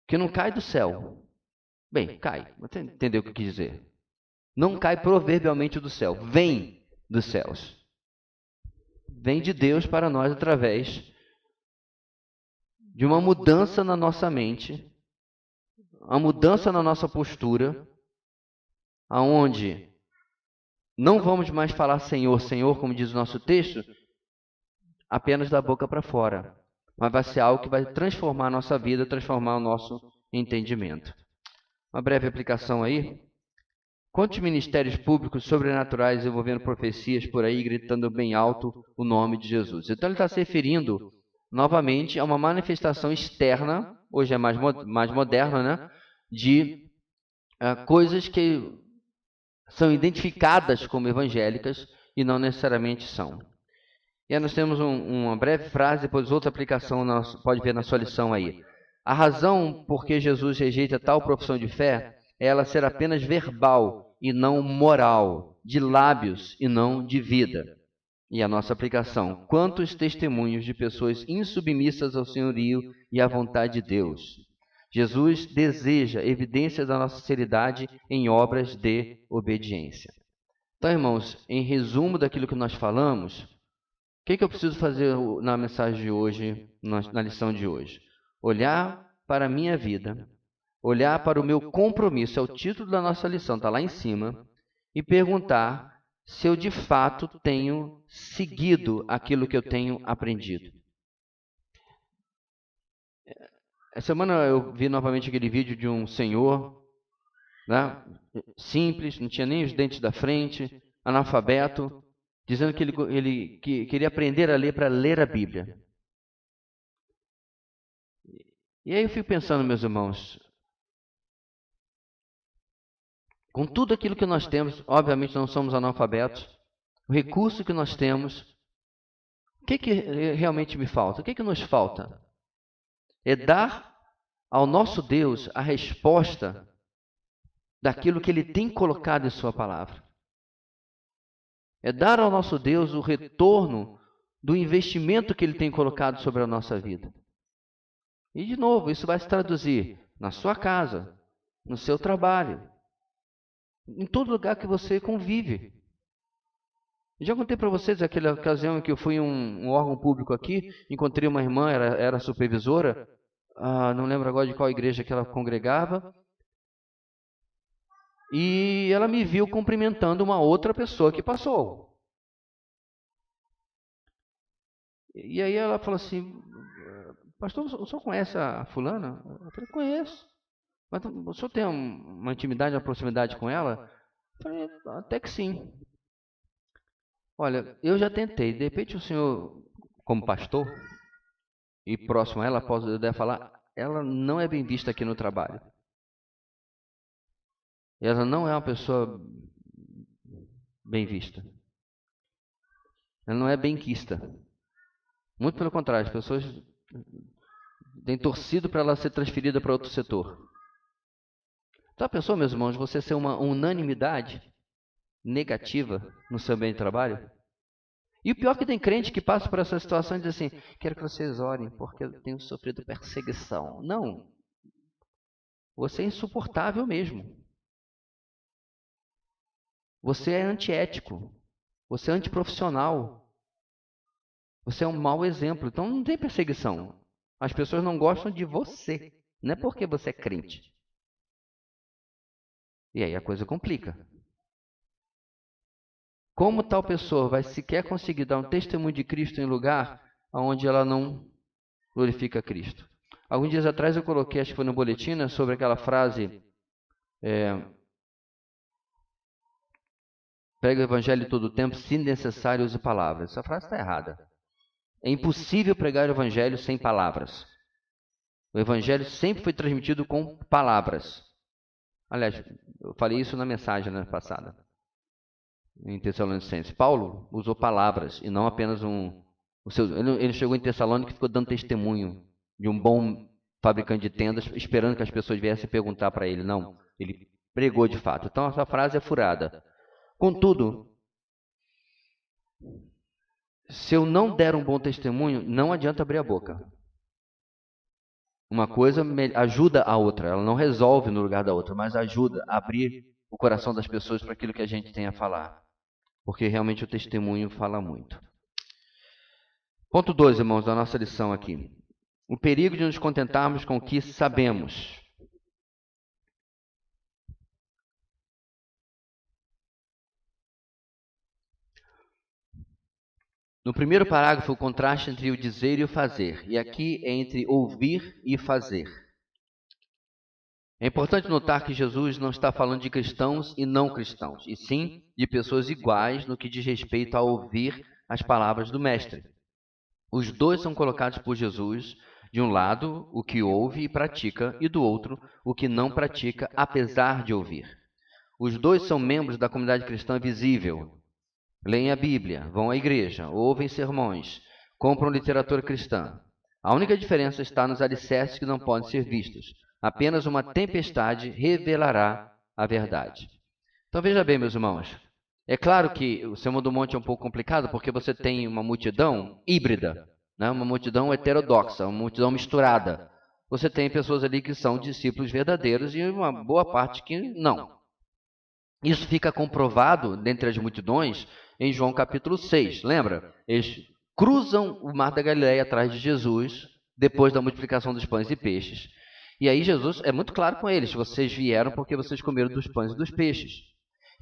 Que não cai do céu. Bem, cai. Você entendeu o que eu quis dizer? Não cai proverbialmente do céu. Vem dos céus. Vem de Deus para nós através de uma mudança na nossa mente, a mudança na nossa postura, aonde não vamos mais falar Senhor, Senhor, como diz o nosso texto, apenas da boca para fora, mas vai ser algo que vai transformar a nossa vida, transformar o nosso entendimento. Uma breve aplicação aí. Quantos ministérios públicos sobrenaturais envolvendo profecias por aí, gritando bem alto o nome de Jesus? Então ele está se referindo novamente a uma manifestação externa, hoje é mais moderna, né? De coisas que são identificadas como evangélicas e não necessariamente são. E aí nós temos uma breve frase, depois outra aplicação, pode ver na sua lição aí. A razão por que Jesus rejeita tal profissão de fé é ela ser apenas verbal e não moral, de lábios e não de vida. E a nossa aplicação: quantos testemunhos de pessoas insubmissas ao senhorio e à vontade de Deus. Jesus deseja evidências da nossa sinceridade em obras de obediência. Então, irmãos, em resumo daquilo que nós falamos, o que eu preciso fazer na mensagem de hoje, na lição de hoje? Olhar para a minha vida, olhar para o meu compromisso, é o título da nossa lição, está lá em cima, e perguntar se eu de fato tenho seguido aquilo que eu tenho aprendido. Essa semana eu vi novamente aquele vídeo de um senhor, né, simples, não tinha nem os dentes da frente, analfabeto, dizendo que ele queria aprender a ler para ler a Bíblia. E aí eu fico pensando, meus irmãos, com tudo aquilo que nós temos, obviamente não somos analfabetos, o recurso que nós temos, o que realmente me falta? O que nos falta? É dar ao nosso Deus a resposta daquilo que Ele tem colocado em Sua palavra. É dar ao nosso Deus o retorno do investimento que Ele tem colocado sobre a nossa vida. E, de novo, isso vai se traduzir na sua casa, no seu trabalho, em todo lugar que você convive. Já contei para vocês aquela ocasião em que eu fui em um órgão público aqui, encontrei uma irmã, era supervisora, não lembro agora de qual igreja que ela congregava, e ela me viu cumprimentando uma outra pessoa que passou. E aí ela falou assim: pastor, o senhor conhece a fulana? Eu falei: conheço. Mas o senhor tem uma intimidade, uma proximidade com ela? Eu falei: até que sim. Olha, eu já tentei. De repente o senhor, como pastor, e próximo a ela, eu deve falar, ela não é bem vista aqui no trabalho. Ela não é uma pessoa bem vista. Ela não é benquista. Muito pelo contrário, as pessoas têm torcido para ela ser transferida para outro setor. Então, a pessoa, meus irmãos, você ser uma unanimidade negativa no seu ambiente de trabalho? E o pior é que tem crente que passa por essa situação e diz assim: quero que vocês orem, porque eu tenho sofrido perseguição. Não. Você é insuportável mesmo. Você é antiético. Você é antiprofissional. Você é um mau exemplo. Então não tem perseguição. As pessoas não gostam de você. Não é porque você é crente. E aí a coisa complica. Como tal pessoa vai sequer conseguir dar um testemunho de Cristo em lugar onde ela não glorifica Cristo? Alguns dias atrás eu coloquei, acho que foi no boletim, né, sobre aquela frase: prega o evangelho todo o tempo, se necessário use palavras. Essa frase está errada. É impossível pregar o evangelho sem palavras. O evangelho sempre foi transmitido com palavras. Aliás, eu falei isso na mensagem passada, em Tessalonicenses. Paulo usou palavras e não apenas ele chegou em Tessalônica e ficou dando testemunho de um bom fabricante de tendas, esperando que as pessoas viessem perguntar para ele. Não, ele pregou de fato. Então essa frase é furada. Contudo, se eu não der um bom testemunho, não adianta abrir a boca. Uma coisa ajuda a outra, ela não resolve no lugar da outra, mas ajuda a abrir o coração das pessoas para aquilo que a gente tem a falar. Porque realmente o testemunho fala muito. Ponto 2, irmãos, da nossa lição aqui. O perigo de nos contentarmos com o que sabemos. No primeiro parágrafo, o contraste entre o dizer e o fazer. E aqui é entre ouvir e fazer. É importante notar que Jesus não está falando de cristãos e não cristãos, e sim de pessoas iguais no que diz respeito a ouvir as palavras do Mestre. Os dois são colocados por Jesus, de um lado, o que ouve e pratica, e do outro, o que não pratica, apesar de ouvir. Os dois são membros da comunidade cristã visível. Leem a Bíblia, vão à igreja, ouvem sermões, compram literatura cristã. A única diferença está nos alicerces que não podem ser vistos. Apenas uma tempestade revelará a verdade. Então veja bem, meus irmãos. É claro que o Sermão do Monte é um pouco complicado porque você tem uma multidão híbrida, né? Uma multidão heterodoxa, uma multidão misturada. Você tem pessoas ali que são discípulos verdadeiros e uma boa parte que não. Isso fica comprovado dentre as multidões em João capítulo 6. Lembra? Eles cruzam o mar da Galileia atrás de Jesus, depois da multiplicação dos pães e peixes. E aí Jesus é muito claro com eles: vocês vieram porque vocês comeram dos pães e dos peixes.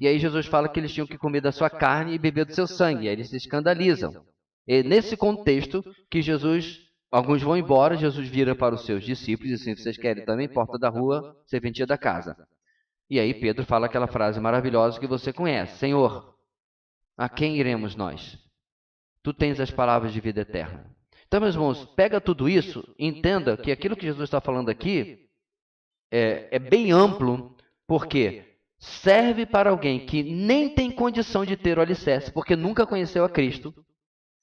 E aí Jesus fala que eles tinham que comer da sua carne e beber do seu sangue. Aí eles se escandalizam. E nesse contexto que alguns vão embora, Jesus vira para os seus discípulos e diz assim: vocês querem também porta da rua, serventia da casa. E aí Pedro fala aquela frase maravilhosa que você conhece: Senhor, a quem iremos nós? Tu tens as palavras de vida eterna. Então, meus irmãos, pega tudo isso e entenda que aquilo que Jesus está falando aqui é bem amplo, porque serve para alguém que nem tem condição de ter o alicerce, porque nunca conheceu a Cristo,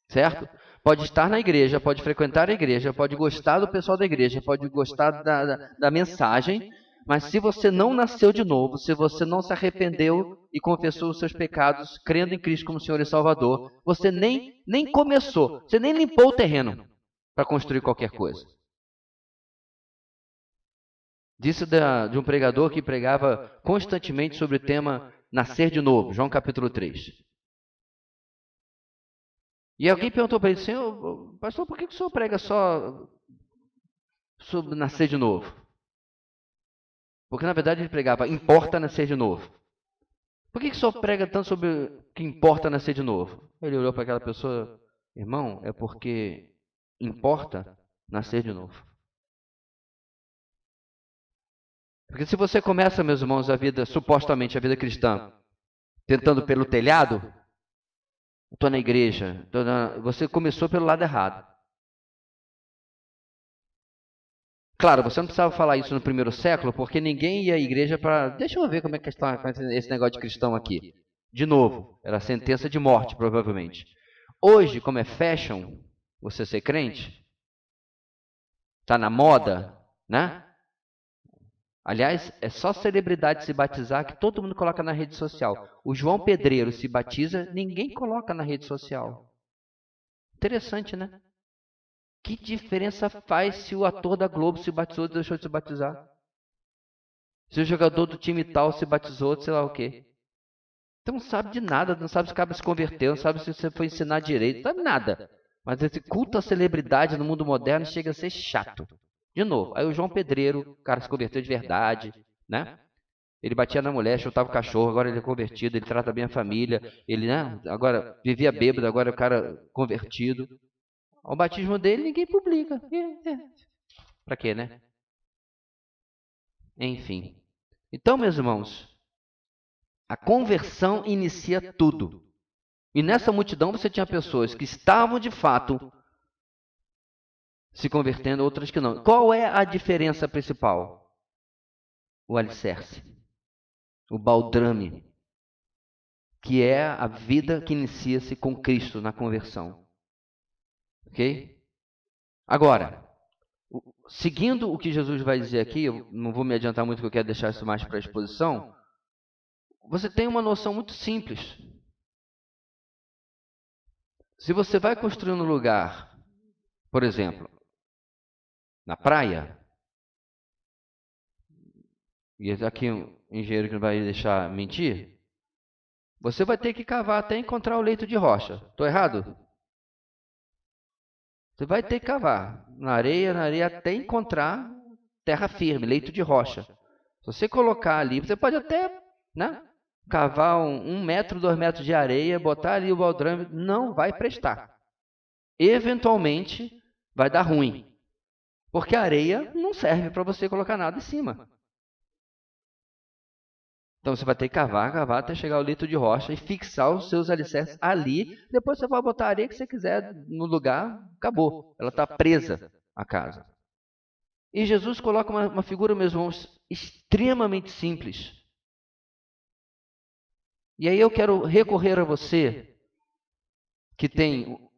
certo? Pode estar na igreja, pode frequentar a igreja, pode gostar do pessoal da igreja, pode gostar da mensagem, mas se você não nasceu de novo, se você não se arrependeu e confessou os seus pecados, crendo em Cristo como Senhor e Salvador, você nem começou, você nem limpou o terreno para construir qualquer coisa. Disse de um pregador que pregava constantemente sobre o tema nascer de novo, João capítulo 3. E alguém perguntou para ele: Senhor, pastor, por que o senhor prega só sobre nascer de novo? Porque na verdade ele pregava: importa nascer de novo. Por que o senhor prega tanto sobre que importa nascer de novo? Ele olhou para aquela pessoa: irmão, é porque importa nascer de novo. Porque se você começa, meus irmãos, supostamente a vida cristã, tentando pelo telhado, estou na igreja, você começou pelo lado errado. Claro, você não precisava falar isso no primeiro século, porque ninguém ia à igreja para... Deixa eu ver como é que está esse negócio de cristão aqui. De novo, era sentença de morte, provavelmente. Hoje, como é fashion, você ser crente, está na moda, né? Aliás, é só celebridade se batizar que todo mundo coloca na rede social. O João Pedreiro se batiza, ninguém coloca na rede social. Interessante, né? Que diferença faz se o ator da Globo se batizou e deixou de se batizar? Se o jogador do time tal se batizou, sei lá o quê. Então não sabe de nada, não sabe se acaba se convertendo, não sabe se você foi ensinar direito, não sabe nada. Mas esse culto à celebridade no mundo moderno chega a ser chato. De novo, aí o João Pedreiro, o cara se converteu de verdade, né? Ele batia na mulher, chutava o cachorro, agora ele é convertido, ele trata bem a família, ele, né, agora vivia bêbado, agora é o cara convertido. O batismo dele ninguém publica. Pra quê, né? Enfim. Então, meus irmãos, a conversão inicia tudo. E nessa multidão você tinha pessoas que estavam de fato se convertendo, outras que não. Qual é a diferença principal? O alicerce. O baldrame. Que é a vida que inicia-se com Cristo na conversão. Ok? Agora, seguindo o que Jesus vai dizer aqui, eu não vou me adiantar muito, porque eu quero deixar isso mais para a exposição. Você tem uma noção muito simples. Se você vai construir um lugar, por exemplo, na praia, e aqui um engenheiro que não vai deixar mentir, você vai ter que cavar até encontrar o leito de rocha. Estou errado? Você vai ter que cavar na areia até encontrar terra firme, leito de rocha. Se você colocar ali, você pode até, né, cavar 1 metro, 2 metros de areia, botar ali o baldrame, não vai prestar. Eventualmente vai dar ruim. Porque a areia não serve para você colocar nada em cima. Então você vai ter que cavar até chegar ao leito de rocha e fixar os seus alicerces ali. Depois você vai botar a areia que você quiser no lugar, acabou. Ela está presa à casa. E Jesus coloca uma figura, meus irmãos, extremamente simples. E aí eu quero recorrer a você que tem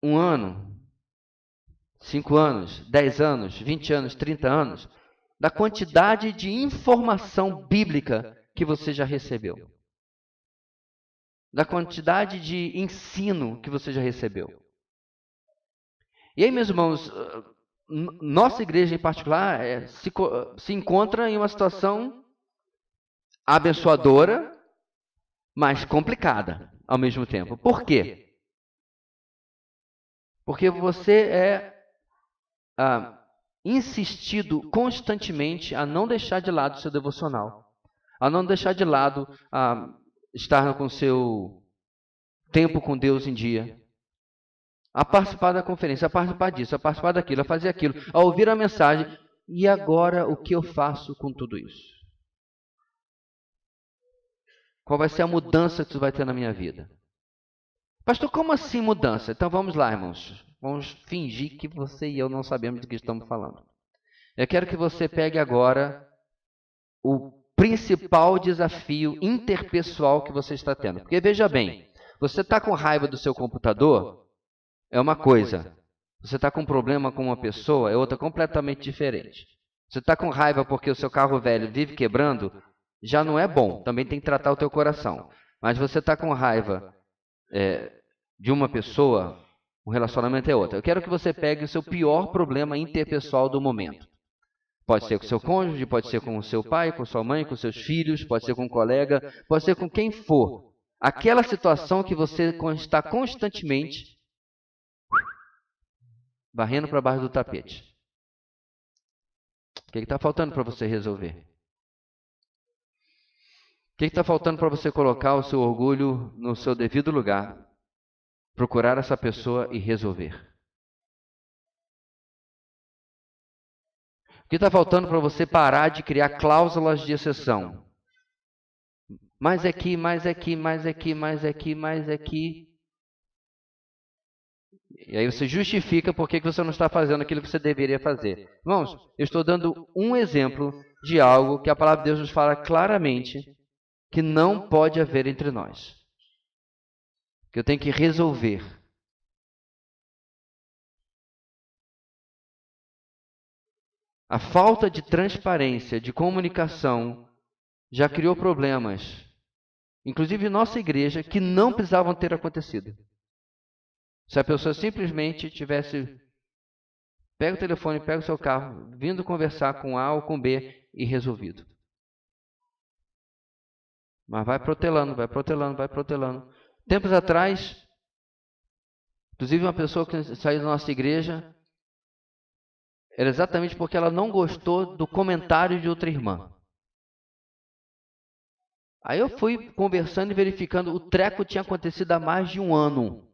1 ano, 5 anos, 10 anos, 20 anos, 30 anos, da quantidade de informação bíblica que você já recebeu, da quantidade de ensino que você já recebeu. E aí, meus irmãos, nossa igreja em particular se encontra em uma situação abençoadora, mas complicada ao mesmo tempo. Por quê? Porque você é insistido constantemente a não deixar de lado o seu devocional, a não deixar de lado estar com o seu tempo com Deus em dia, a participar da conferência, a participar disso, a participar daquilo, a fazer aquilo, a ouvir a mensagem. E agora, o que eu faço com tudo isso? Qual vai ser a mudança que isso vai ter na minha vida? Pastor, como assim mudança? Então vamos lá, irmãos. Vamos fingir que você e eu não sabemos do que estamos falando. Eu quero que você pegue agora o principal desafio interpessoal que você está tendo. Porque veja bem, você está com raiva do seu computador, é uma coisa. Você está com um problema com uma pessoa, é outra completamente diferente. Você está com raiva porque o seu carro velho vive quebrando, já não é bom. Também tem que tratar o teu coração. Mas você está com raiva de uma pessoa, o relacionamento é outro. Eu quero que você pegue o seu pior problema interpessoal do momento. Pode ser com o seu cônjuge, pode ser com o seu pai, com sua mãe, com seus filhos, pode ser com um colega, pode ser com quem for. Aquela situação que você está constantemente varrendo para baixo do tapete. O que está faltando para você resolver? O que está faltando para você colocar o seu orgulho no seu devido lugar? Procurar essa pessoa e resolver. O que está faltando para você parar de criar cláusulas de exceção? Mais aqui, mais aqui, mais aqui, mais aqui, mais aqui. E aí você justifica por que você não está fazendo aquilo que você deveria fazer. Irmãos, eu estou dando um exemplo de algo que a palavra de Deus nos fala claramente que não pode haver entre nós. Que eu tenho que resolver. A falta de transparência, de comunicação, já criou problemas, inclusive em nossa igreja, que não precisavam ter acontecido. Se a pessoa simplesmente tivesse pega o telefone, pega o seu carro, vindo conversar com A ou com B e resolvido. Mas vai protelando, vai protelando, vai protelando. Tempos atrás, inclusive uma pessoa que saiu da nossa igreja, era exatamente porque ela não gostou do comentário de outra irmã. Aí eu fui conversando e verificando, o treco tinha acontecido há mais de um ano.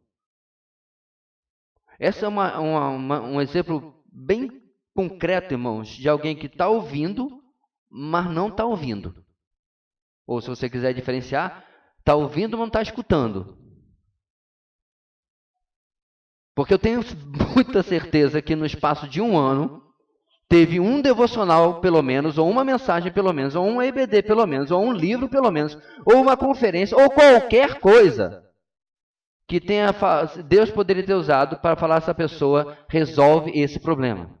Esse é um exemplo bem concreto, irmãos, de alguém que está ouvindo, mas não está ouvindo. Ou se você quiser diferenciar, está ouvindo, mas não está escutando. Porque eu tenho muita certeza que no espaço de um ano, teve um devocional pelo menos, ou uma mensagem pelo menos, ou um EBD pelo menos, ou um livro pelo menos, ou uma conferência, ou qualquer coisa que Deus poderia ter usado para falar essa pessoa resolve esse problema.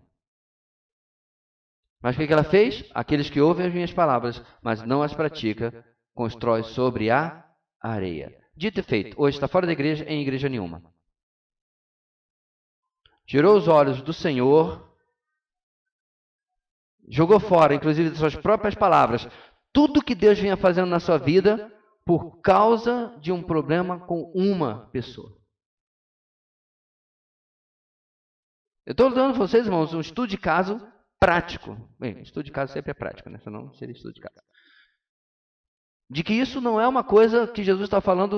Mas o que ela fez? Aqueles que ouvem as minhas palavras, mas não as pratica, constrói sobre a areia. Dito e feito, hoje está fora da igreja, em igreja nenhuma. Tirou os olhos do Senhor, jogou fora, inclusive de suas próprias palavras, tudo que Deus vinha fazendo na sua vida por causa de um problema com uma pessoa. Eu estou dando para vocês, irmãos, um estudo de caso prático. Bem, estudo de caso sempre é prático, né? Senão não seria estudo de caso. De que isso não é uma coisa que Jesus está falando,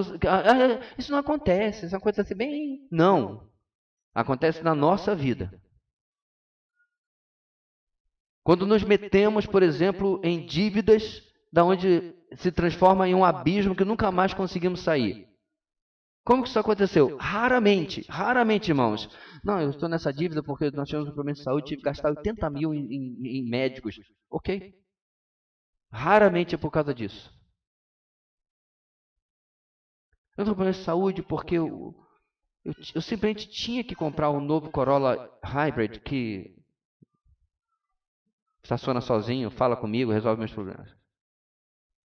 isso não acontece, isso acontece bem. Não. Acontece na nossa vida. Quando nos metemos, por exemplo, em dívidas, da onde se transforma em um abismo que nunca mais conseguimos sair. Como que isso aconteceu? Raramente, irmãos. Não, eu estou nessa dívida porque nós tivemos um problema de saúde, tive que gastar 80 mil em médicos. Ok. Raramente é por causa disso. Eu estou com problema de saúde porque eu simplesmente tinha que comprar um novo Corolla Hybrid que estaciona sozinho, fala comigo, resolve meus problemas.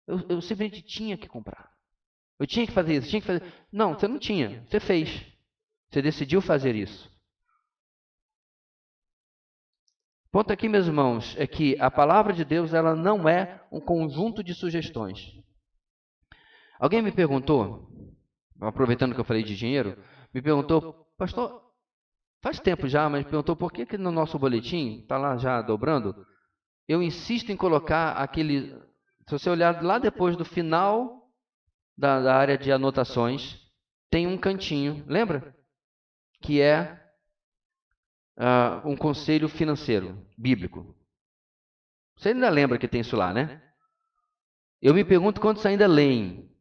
Eu simplesmente tinha que comprar. Eu tinha que fazer isso, tinha que fazer. Não, você não tinha, você fez. Você decidiu fazer isso. O ponto aqui, meus irmãos, é que a palavra de Deus ela não é um conjunto de sugestões. Alguém me perguntou, aproveitando que eu falei de dinheiro, me perguntou, pastor, faz tempo já, mas me perguntou por que no nosso boletim, está lá já dobrando, eu insisto em colocar aquele, se você olhar lá depois do final da área de anotações, tem um cantinho, lembra? Que é um conselho financeiro, bíblico. Você ainda lembra que tem isso lá, né? Eu me pergunto quantos ainda leem.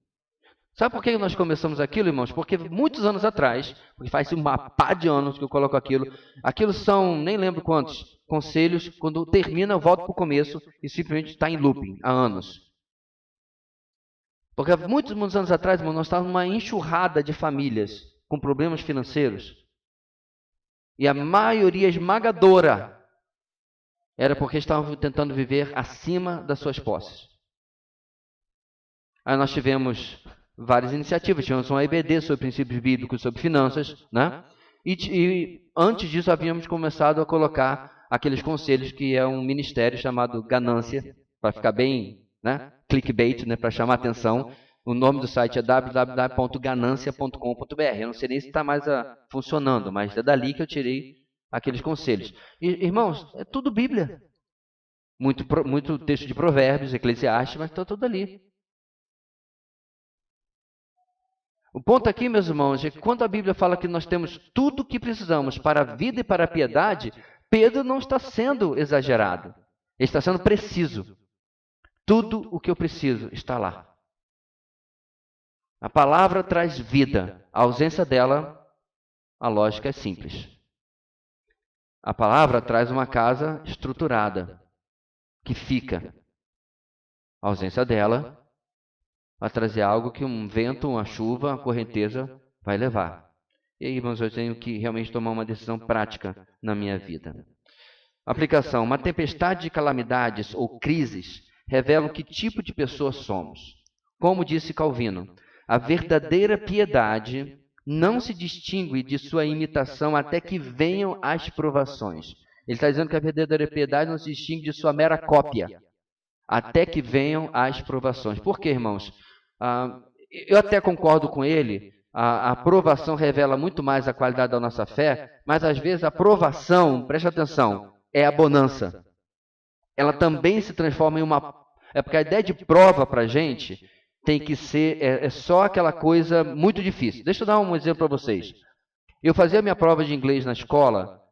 Sabe por que nós começamos aquilo, irmãos? Porque muitos anos atrás, porque faz uma pá de anos que eu coloco aquilo são, nem lembro quantos, conselhos, quando termina eu volto para o começo e simplesmente está em looping, há anos. Porque muitos anos atrás, irmão, nós estávamos numa enxurrada de famílias com problemas financeiros. E a maioria esmagadora era porque estavam tentando viver acima das suas posses. Aí nós tivemos várias iniciativas, tivemos uma EBD sobre princípios bíblicos, sobre finanças, né? E antes disso havíamos começado a colocar aqueles conselhos que é um ministério chamado Ganância, para ficar bem, né? Clickbait, né? Para chamar atenção. O nome do site é www.ganancia.com.br. Eu não sei nem se está mais funcionando, mas é dali que eu tirei aqueles conselhos. E, irmãos, é tudo Bíblia. Muito texto de Provérbios, Eclesiastes, mas está tudo ali. O ponto aqui, meus irmãos, é que quando a Bíblia fala que nós temos tudo o que precisamos para a vida e para a piedade, Pedro não está sendo exagerado. Ele está sendo preciso. Tudo o que eu preciso está lá. A palavra traz vida. A ausência dela, a lógica é simples. A palavra traz uma casa estruturada, que fica. A ausência dela vai trazer algo que um vento, uma chuva, uma correnteza vai levar. E aí, irmãos, eu tenho que realmente tomar uma decisão prática na minha vida. Aplicação. Uma tempestade de calamidades ou crises revelam que tipo de pessoa somos. Como disse Calvino, a verdadeira piedade não se distingue de sua imitação até que venham as provações. Ele está dizendo que a verdadeira piedade não se distingue de sua mera cópia, até que venham as provações. Por quê, irmãos? Eu até concordo com ele, a aprovação revela muito mais a qualidade da nossa fé, mas às vezes a provação, preste atenção, é a bonança. Ela também se transforma em uma... É porque a ideia de prova para a gente tem que ser... É só aquela coisa muito difícil. Deixa eu dar um exemplo para vocês. Eu fazia minha prova de inglês na escola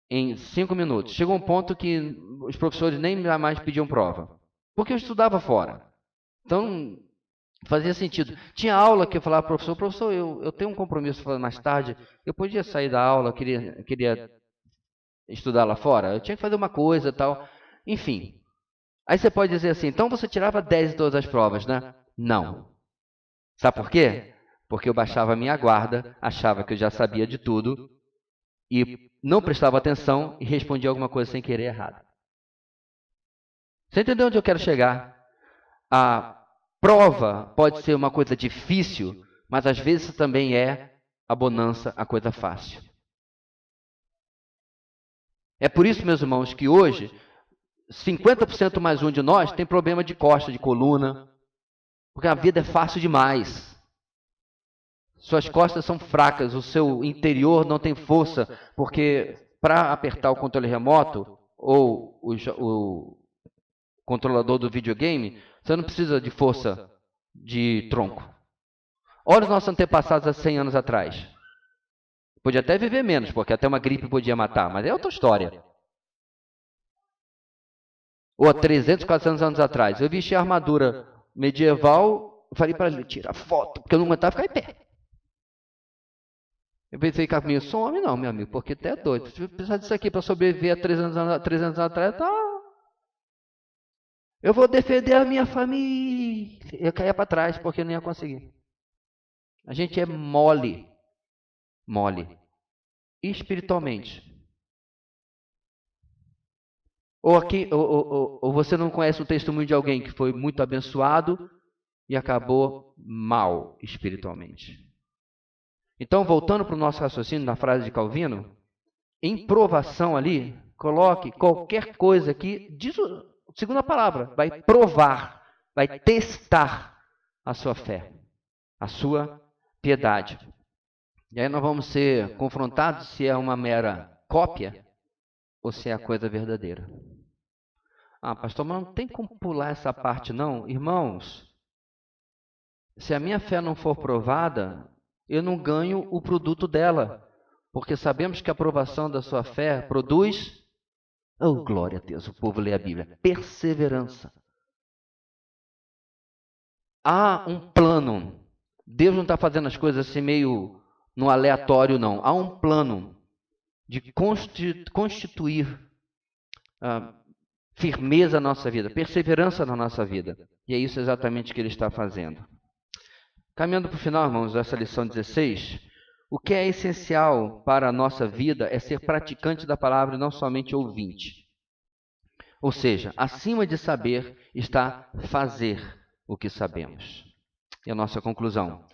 em 5 minutos. Chegou um ponto que os professores nem mais pediam prova. Porque eu estudava fora. Então, fazia sentido. Tinha aula que eu falava, professor, eu tenho um compromisso mais tarde, eu podia sair da aula, queria estudar lá fora? Eu tinha que fazer uma coisa e tal. Enfim. Aí você pode dizer assim, então você tirava 10 em todas as provas, né? Não. Sabe por quê? Porque eu baixava a minha guarda, achava que eu já sabia de tudo, e não prestava atenção e respondia alguma coisa sem querer errado. Você entendeu onde eu quero chegar? A prova pode ser uma coisa difícil, mas às vezes também é a bonança, a coisa fácil. É por isso, meus irmãos, que hoje 50% mais um de nós tem problema de costa, de coluna, porque a vida é fácil demais. Suas costas são fracas, o seu interior não tem força, porque para apertar o controle remoto ou o controlador do videogame, você não precisa de força de tronco. Olha os nossos antepassados há 100 anos atrás. Podia até viver menos, porque até uma gripe podia matar, mas é outra história. Ou há 300, 400 anos atrás, eu vesti a armadura medieval, eu falei para ele, tira foto, porque eu não aguentava ficar em pé. Eu pensei que a minha some, não, meu amigo, porque até é doido. Se eu precisar disso aqui para sobreviver há 300 anos atrás, tá... Eu vou defender a minha família. Eu caía para trás, porque não ia conseguir. A gente é mole. Mole. Espiritualmente. Ou você não conhece o testemunho de alguém que foi muito abençoado e acabou mal espiritualmente. Então, voltando para o nosso raciocínio na frase de Calvino, em provação ali, coloque qualquer coisa que, diz a segunda palavra, vai provar, vai testar a sua fé, a sua piedade. E aí nós vamos ser confrontados se é uma mera cópia ou se é a coisa verdadeira. Ah, pastor, mas não tem como pular essa parte não? Irmãos, se a minha fé não for provada, eu não ganho o produto dela. Porque sabemos que a aprovação da sua fé produz, oh glória a Deus, o povo lê a Bíblia, perseverança. Há um plano. Deus não está fazendo as coisas assim meio no aleatório, não. Há um plano de constituir firmeza na nossa vida, perseverança na nossa vida. E é isso exatamente que ele está fazendo. Caminhando para o final, irmãos, dessa lição 16, o que é essencial para a nossa vida é ser praticante da palavra e não somente ouvinte. Ou seja, acima de saber está fazer o que sabemos. E a nossa conclusão.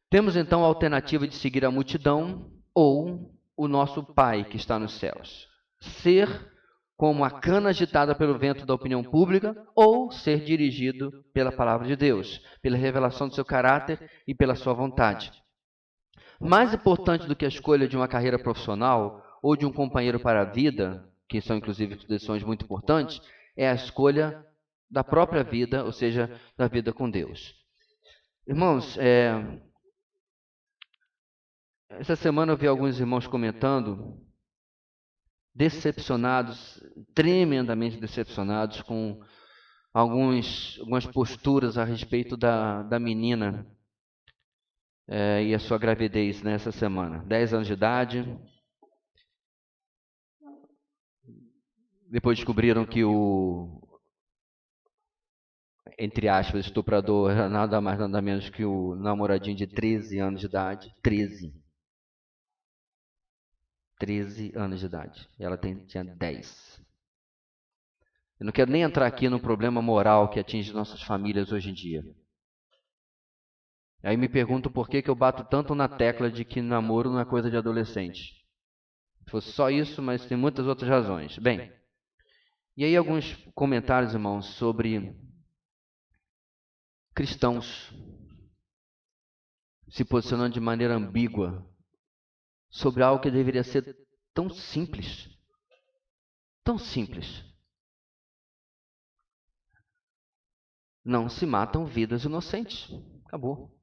Temos então a alternativa de seguir a multidão ou o nosso Pai que está nos céus. Ser como a cana agitada pelo vento da opinião pública ou ser dirigido pela palavra de Deus, pela revelação do seu caráter e pela sua vontade. Mais importante do que a escolha de uma carreira profissional ou de um companheiro para a vida, que são inclusive decisões muito importantes, é a escolha da própria vida, ou seja, da vida com Deus. Irmãos, essa semana eu vi alguns irmãos comentando, decepcionados, tremendamente decepcionados com algumas posturas a respeito da menina e a sua gravidez nessa semana. 10 anos de idade. Depois descobriram que o, entre aspas, estuprador era nada mais nada menos que o namoradinho de 13 anos de idade. 13 anos de idade. E ela tinha 10. Eu não quero nem entrar aqui no problema moral que atinge nossas famílias hoje em dia. Aí me pergunto por que eu bato tanto na tecla de que namoro não é coisa de adolescente. Se fosse só isso, mas tem muitas outras razões. Bem, e aí alguns comentários, irmãos, sobre cristãos se posicionando de maneira ambígua sobre algo que deveria ser tão simples. Tão simples. Não se matam vidas inocentes. Acabou.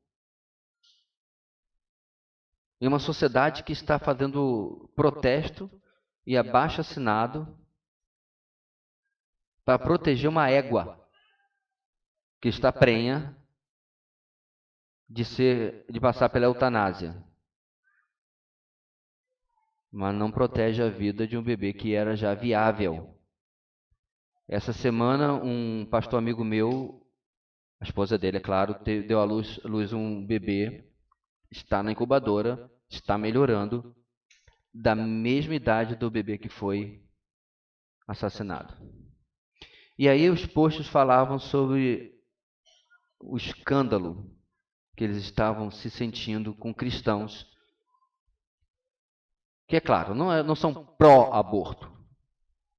Em uma sociedade que está fazendo protesto e abaixo-assinado para proteger uma égua que está prenha de passar pela eutanásia. Mas não protege a vida de um bebê que era já viável. Essa semana, um pastor amigo meu, a esposa dele, é claro, deu à luz um bebê, está na incubadora, está melhorando, da mesma idade do bebê que foi assassinado. E aí os posts falavam sobre o escândalo que eles estavam se sentindo com cristãos, que é claro, não são pró-aborto,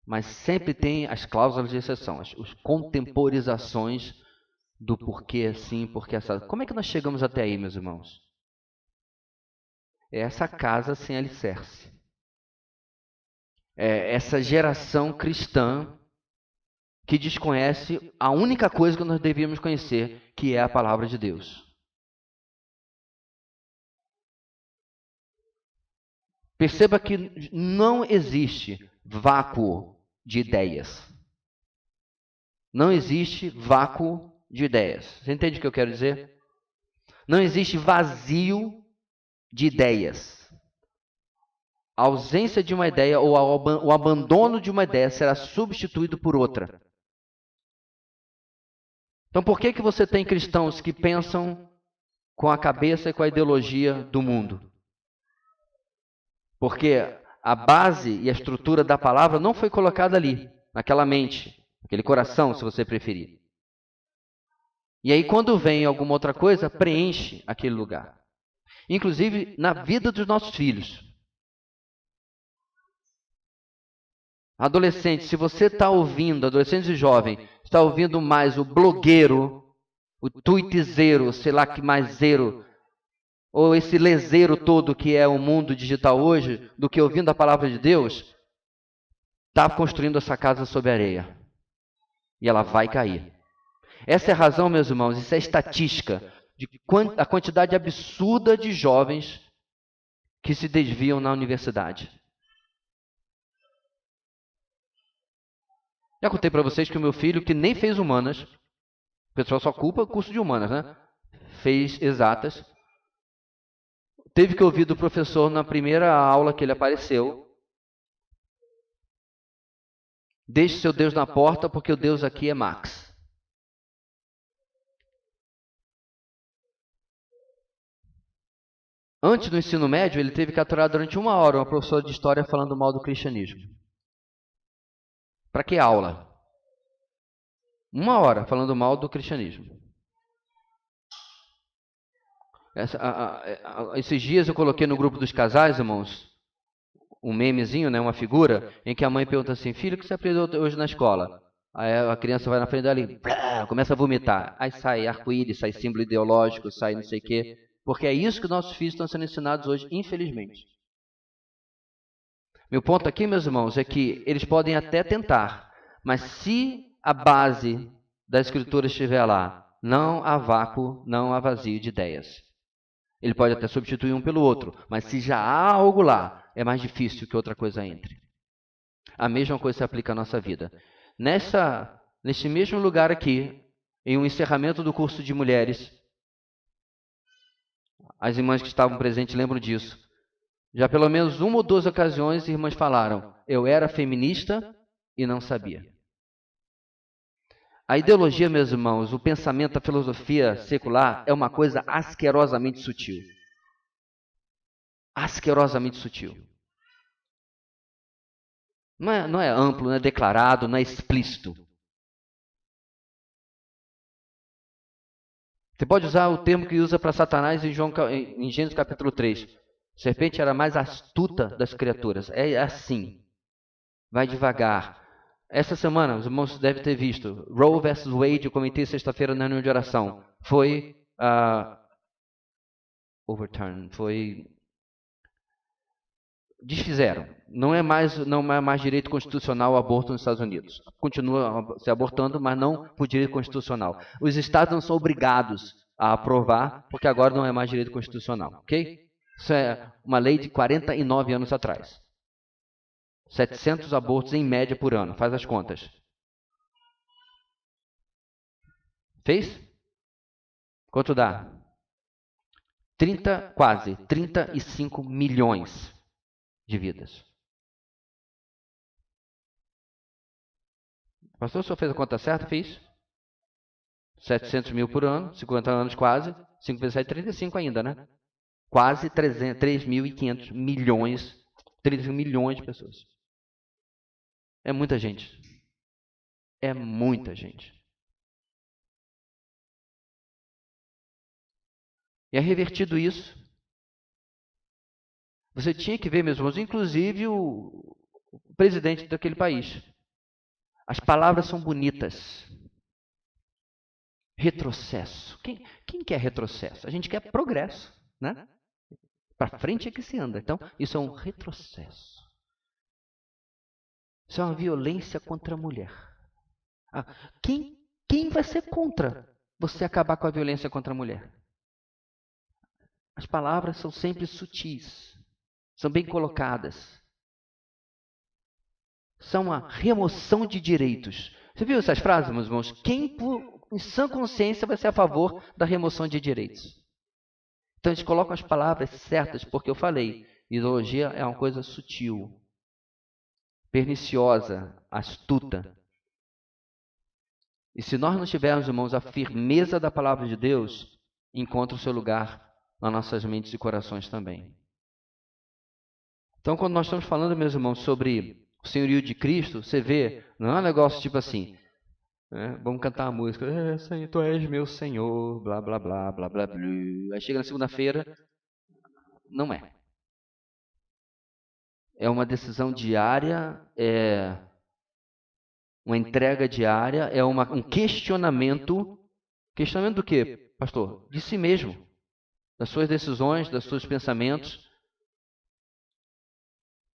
mas sempre tem as cláusulas de exceção, as contemporizações do porquê assim, porquê essa. Como é que nós chegamos até aí, meus irmãos? É essa casa sem alicerce. É essa geração cristã que desconhece a única coisa que nós devíamos conhecer, que é a palavra de Deus. Perceba que não existe vácuo de ideias. Não existe vácuo de ideias. Você entende o que eu quero dizer? Não existe vazio de ideias. A ausência de uma ideia ou o abandono de uma ideia será substituído por outra. Então, por que você tem cristãos que pensam com a cabeça e com a ideologia do mundo? Porque a base e a estrutura da palavra não foi colocada ali. naquela mente, naquele coração, se você preferir. E aí, quando vem alguma outra coisa, preenche aquele lugar. Inclusive, na vida dos nossos filhos. Adolescente, se você está ouvindo, adolescente e jovem, está ouvindo mais o blogueiro, o tweetzeiro, sei lá que mais zero, ou esse lezeiro todo que é o mundo digital hoje, do que ouvindo a palavra de Deus, está construindo essa casa sob areia. E ela vai cair. Essa é a razão, meus irmãos, isso é estatística, de a quantidade absurda de jovens que se desviam na universidade. Já contei para vocês que o meu filho, que nem fez humanas, o pessoal só culpa o curso de humanas, né? Fez exatas. Teve que ouvir do professor na primeira aula que ele apareceu: deixe seu Deus na porta, porque o Deus aqui é Max. Antes do ensino médio, ele teve que aturar durante 1 hora uma professora de história falando mal do cristianismo. Para que aula? 1 hora falando mal do cristianismo. Esses dias eu coloquei no grupo dos casais, irmãos, um memezinho, né, uma figura, em que a mãe pergunta assim: filho, o que você aprendeu hoje na escola? Aí a criança vai na frente dela e começa a vomitar. Aí sai arco-íris, sai símbolo ideológico, sai não sei o quê. Porque é isso que nossos filhos estão sendo ensinados hoje, infelizmente. Meu ponto aqui, meus irmãos, é que eles podem até tentar, mas se a base da Escritura estiver lá, não há vácuo, não há vazio de ideias. Ele pode até substituir um pelo outro, mas se já há algo lá, é mais difícil que outra coisa entre. A mesma coisa se aplica à nossa vida. Neste mesmo lugar aqui, em um encerramento do curso de mulheres, as irmãs que estavam presentes lembram disso. Já pelo menos 1 ou 2 ocasiões, irmãs falaram: eu era feminista e não sabia. A ideologia, meus irmãos, o pensamento, a filosofia secular é uma coisa asquerosamente sutil. Asquerosamente sutil. Não é amplo, não é declarado, não é explícito. Você pode usar o termo que usa para Satanás em Gênesis capítulo 3. A serpente era a mais astuta das criaturas. É assim. Vai devagar. Essa semana, os irmãos devem ter visto, Roe versus Wade, eu comentei sexta-feira na reunião de oração. Foi overturned, foi... Desfizeram. Não é mais direito constitucional o aborto nos Estados Unidos. Continua se abortando, mas não por direito constitucional. Os estados não são obrigados a aprovar, porque agora não é mais direito constitucional, ok? Isso é uma lei de 49 anos atrás. 700 abortos em média por ano. Faz as contas. Fez? Quanto dá? Quase 35 milhões de vidas. Pastor, o senhor fez a conta certa? Fiz. 700 mil por ano, 50 anos quase. 5 vezes 7, 35 ainda, né? Quase 3.500 milhões, 3 milhões de pessoas. É muita gente. É muita gente. E é revertido isso. Você tinha que ver, meus irmãos, inclusive o presidente daquele país. As palavras são bonitas. Retrocesso. Quem quer retrocesso? A gente quer progresso, né? Para frente é que se anda. Então, isso é um retrocesso. Isso é uma violência contra a mulher. Quem vai ser contra você acabar com a violência contra a mulher? As palavras são sempre sutis. São bem colocadas. São a remoção de direitos. Você viu essas frases, meus irmãos? Quem, em sã consciência, vai ser a favor da remoção de direitos? Então, eles colocam as palavras certas, porque eu falei, ideologia é uma coisa sutil, perniciosa, astuta. E se nós não tivermos, irmãos, a firmeza da palavra de Deus, encontra o seu lugar nas nossas mentes e corações também. Então, quando nós estamos falando, meus irmãos, sobre o senhorio de Cristo, você vê, não é um negócio tipo assim, né? Vamos cantar a música, Senhor, tu és meu Senhor, blá, blá, blá, blá, blá, blá. Aí chega na segunda-feira, não é. É uma decisão diária, é uma entrega diária, é um questionamento. Questionamento do quê, pastor? De si mesmo, das suas decisões, dos seus pensamentos.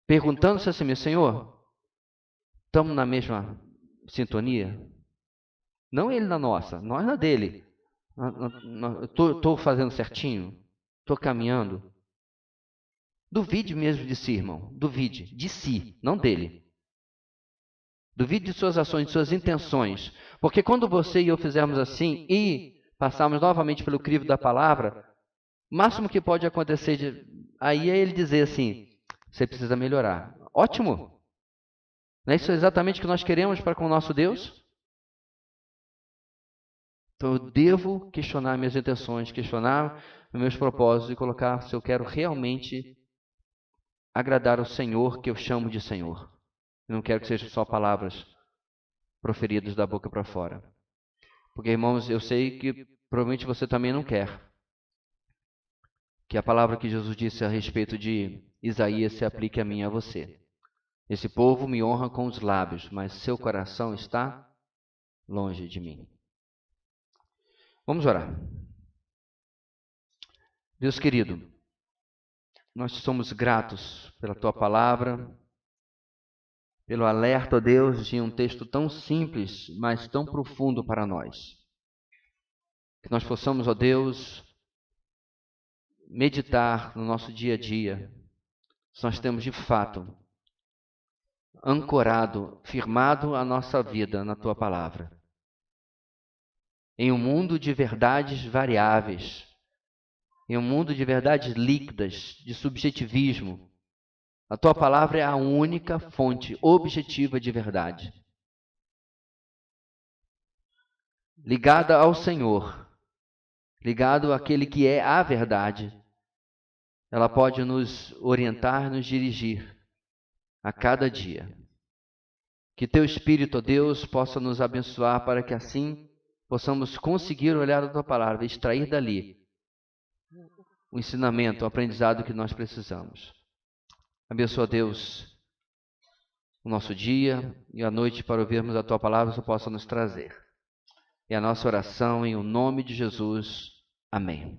Perguntando-se assim, meu Senhor, estamos na mesma sintonia? Não ele na nossa, nós na dele. Estou fazendo certinho? Estou caminhando? Duvide mesmo de si, irmão. Duvide de si, não dele. Duvide de suas ações, de suas intenções. Porque quando você e eu fizermos assim e passarmos novamente pelo crivo da palavra, o máximo que pode acontecer aí é ele dizer assim, você precisa melhorar. Ótimo! Não é isso exatamente o que nós queremos para com o nosso Deus? Então eu devo questionar minhas intenções, questionar meus propósitos e colocar se eu quero realmente agradar ao Senhor que eu chamo de Senhor. Eu não quero que sejam só palavras proferidas da boca para fora. Porque, irmãos, eu sei que provavelmente você também não quer que a palavra que Jesus disse a respeito de Isaías se aplique a mim e a você. Esse povo me honra com os lábios, mas seu coração está longe de mim. Vamos orar. Deus querido, nós somos gratos pela tua palavra, pelo alerta, ó Deus, de um texto tão simples, mas tão profundo para nós. Que nós possamos, ó Deus, meditar no nosso dia a dia, se nós temos de fato ancorado, firmado a nossa vida na tua palavra. Em um mundo de verdades variáveis, em um mundo de verdades líquidas, de subjetivismo, a tua palavra é a única fonte objetiva de verdade. Ligada ao Senhor, ligado àquele que é a verdade, ela pode nos orientar, nos dirigir a cada dia. Que teu Espírito, ó Deus, possa nos abençoar para que assim possamos conseguir olhar a tua palavra e extrair dali o ensinamento, o aprendizado que nós precisamos. Abençoa, Deus, o nosso dia e a noite para ouvirmos a tua palavra, que possa nos trazer. E a nossa oração em o nome de Jesus. Amém.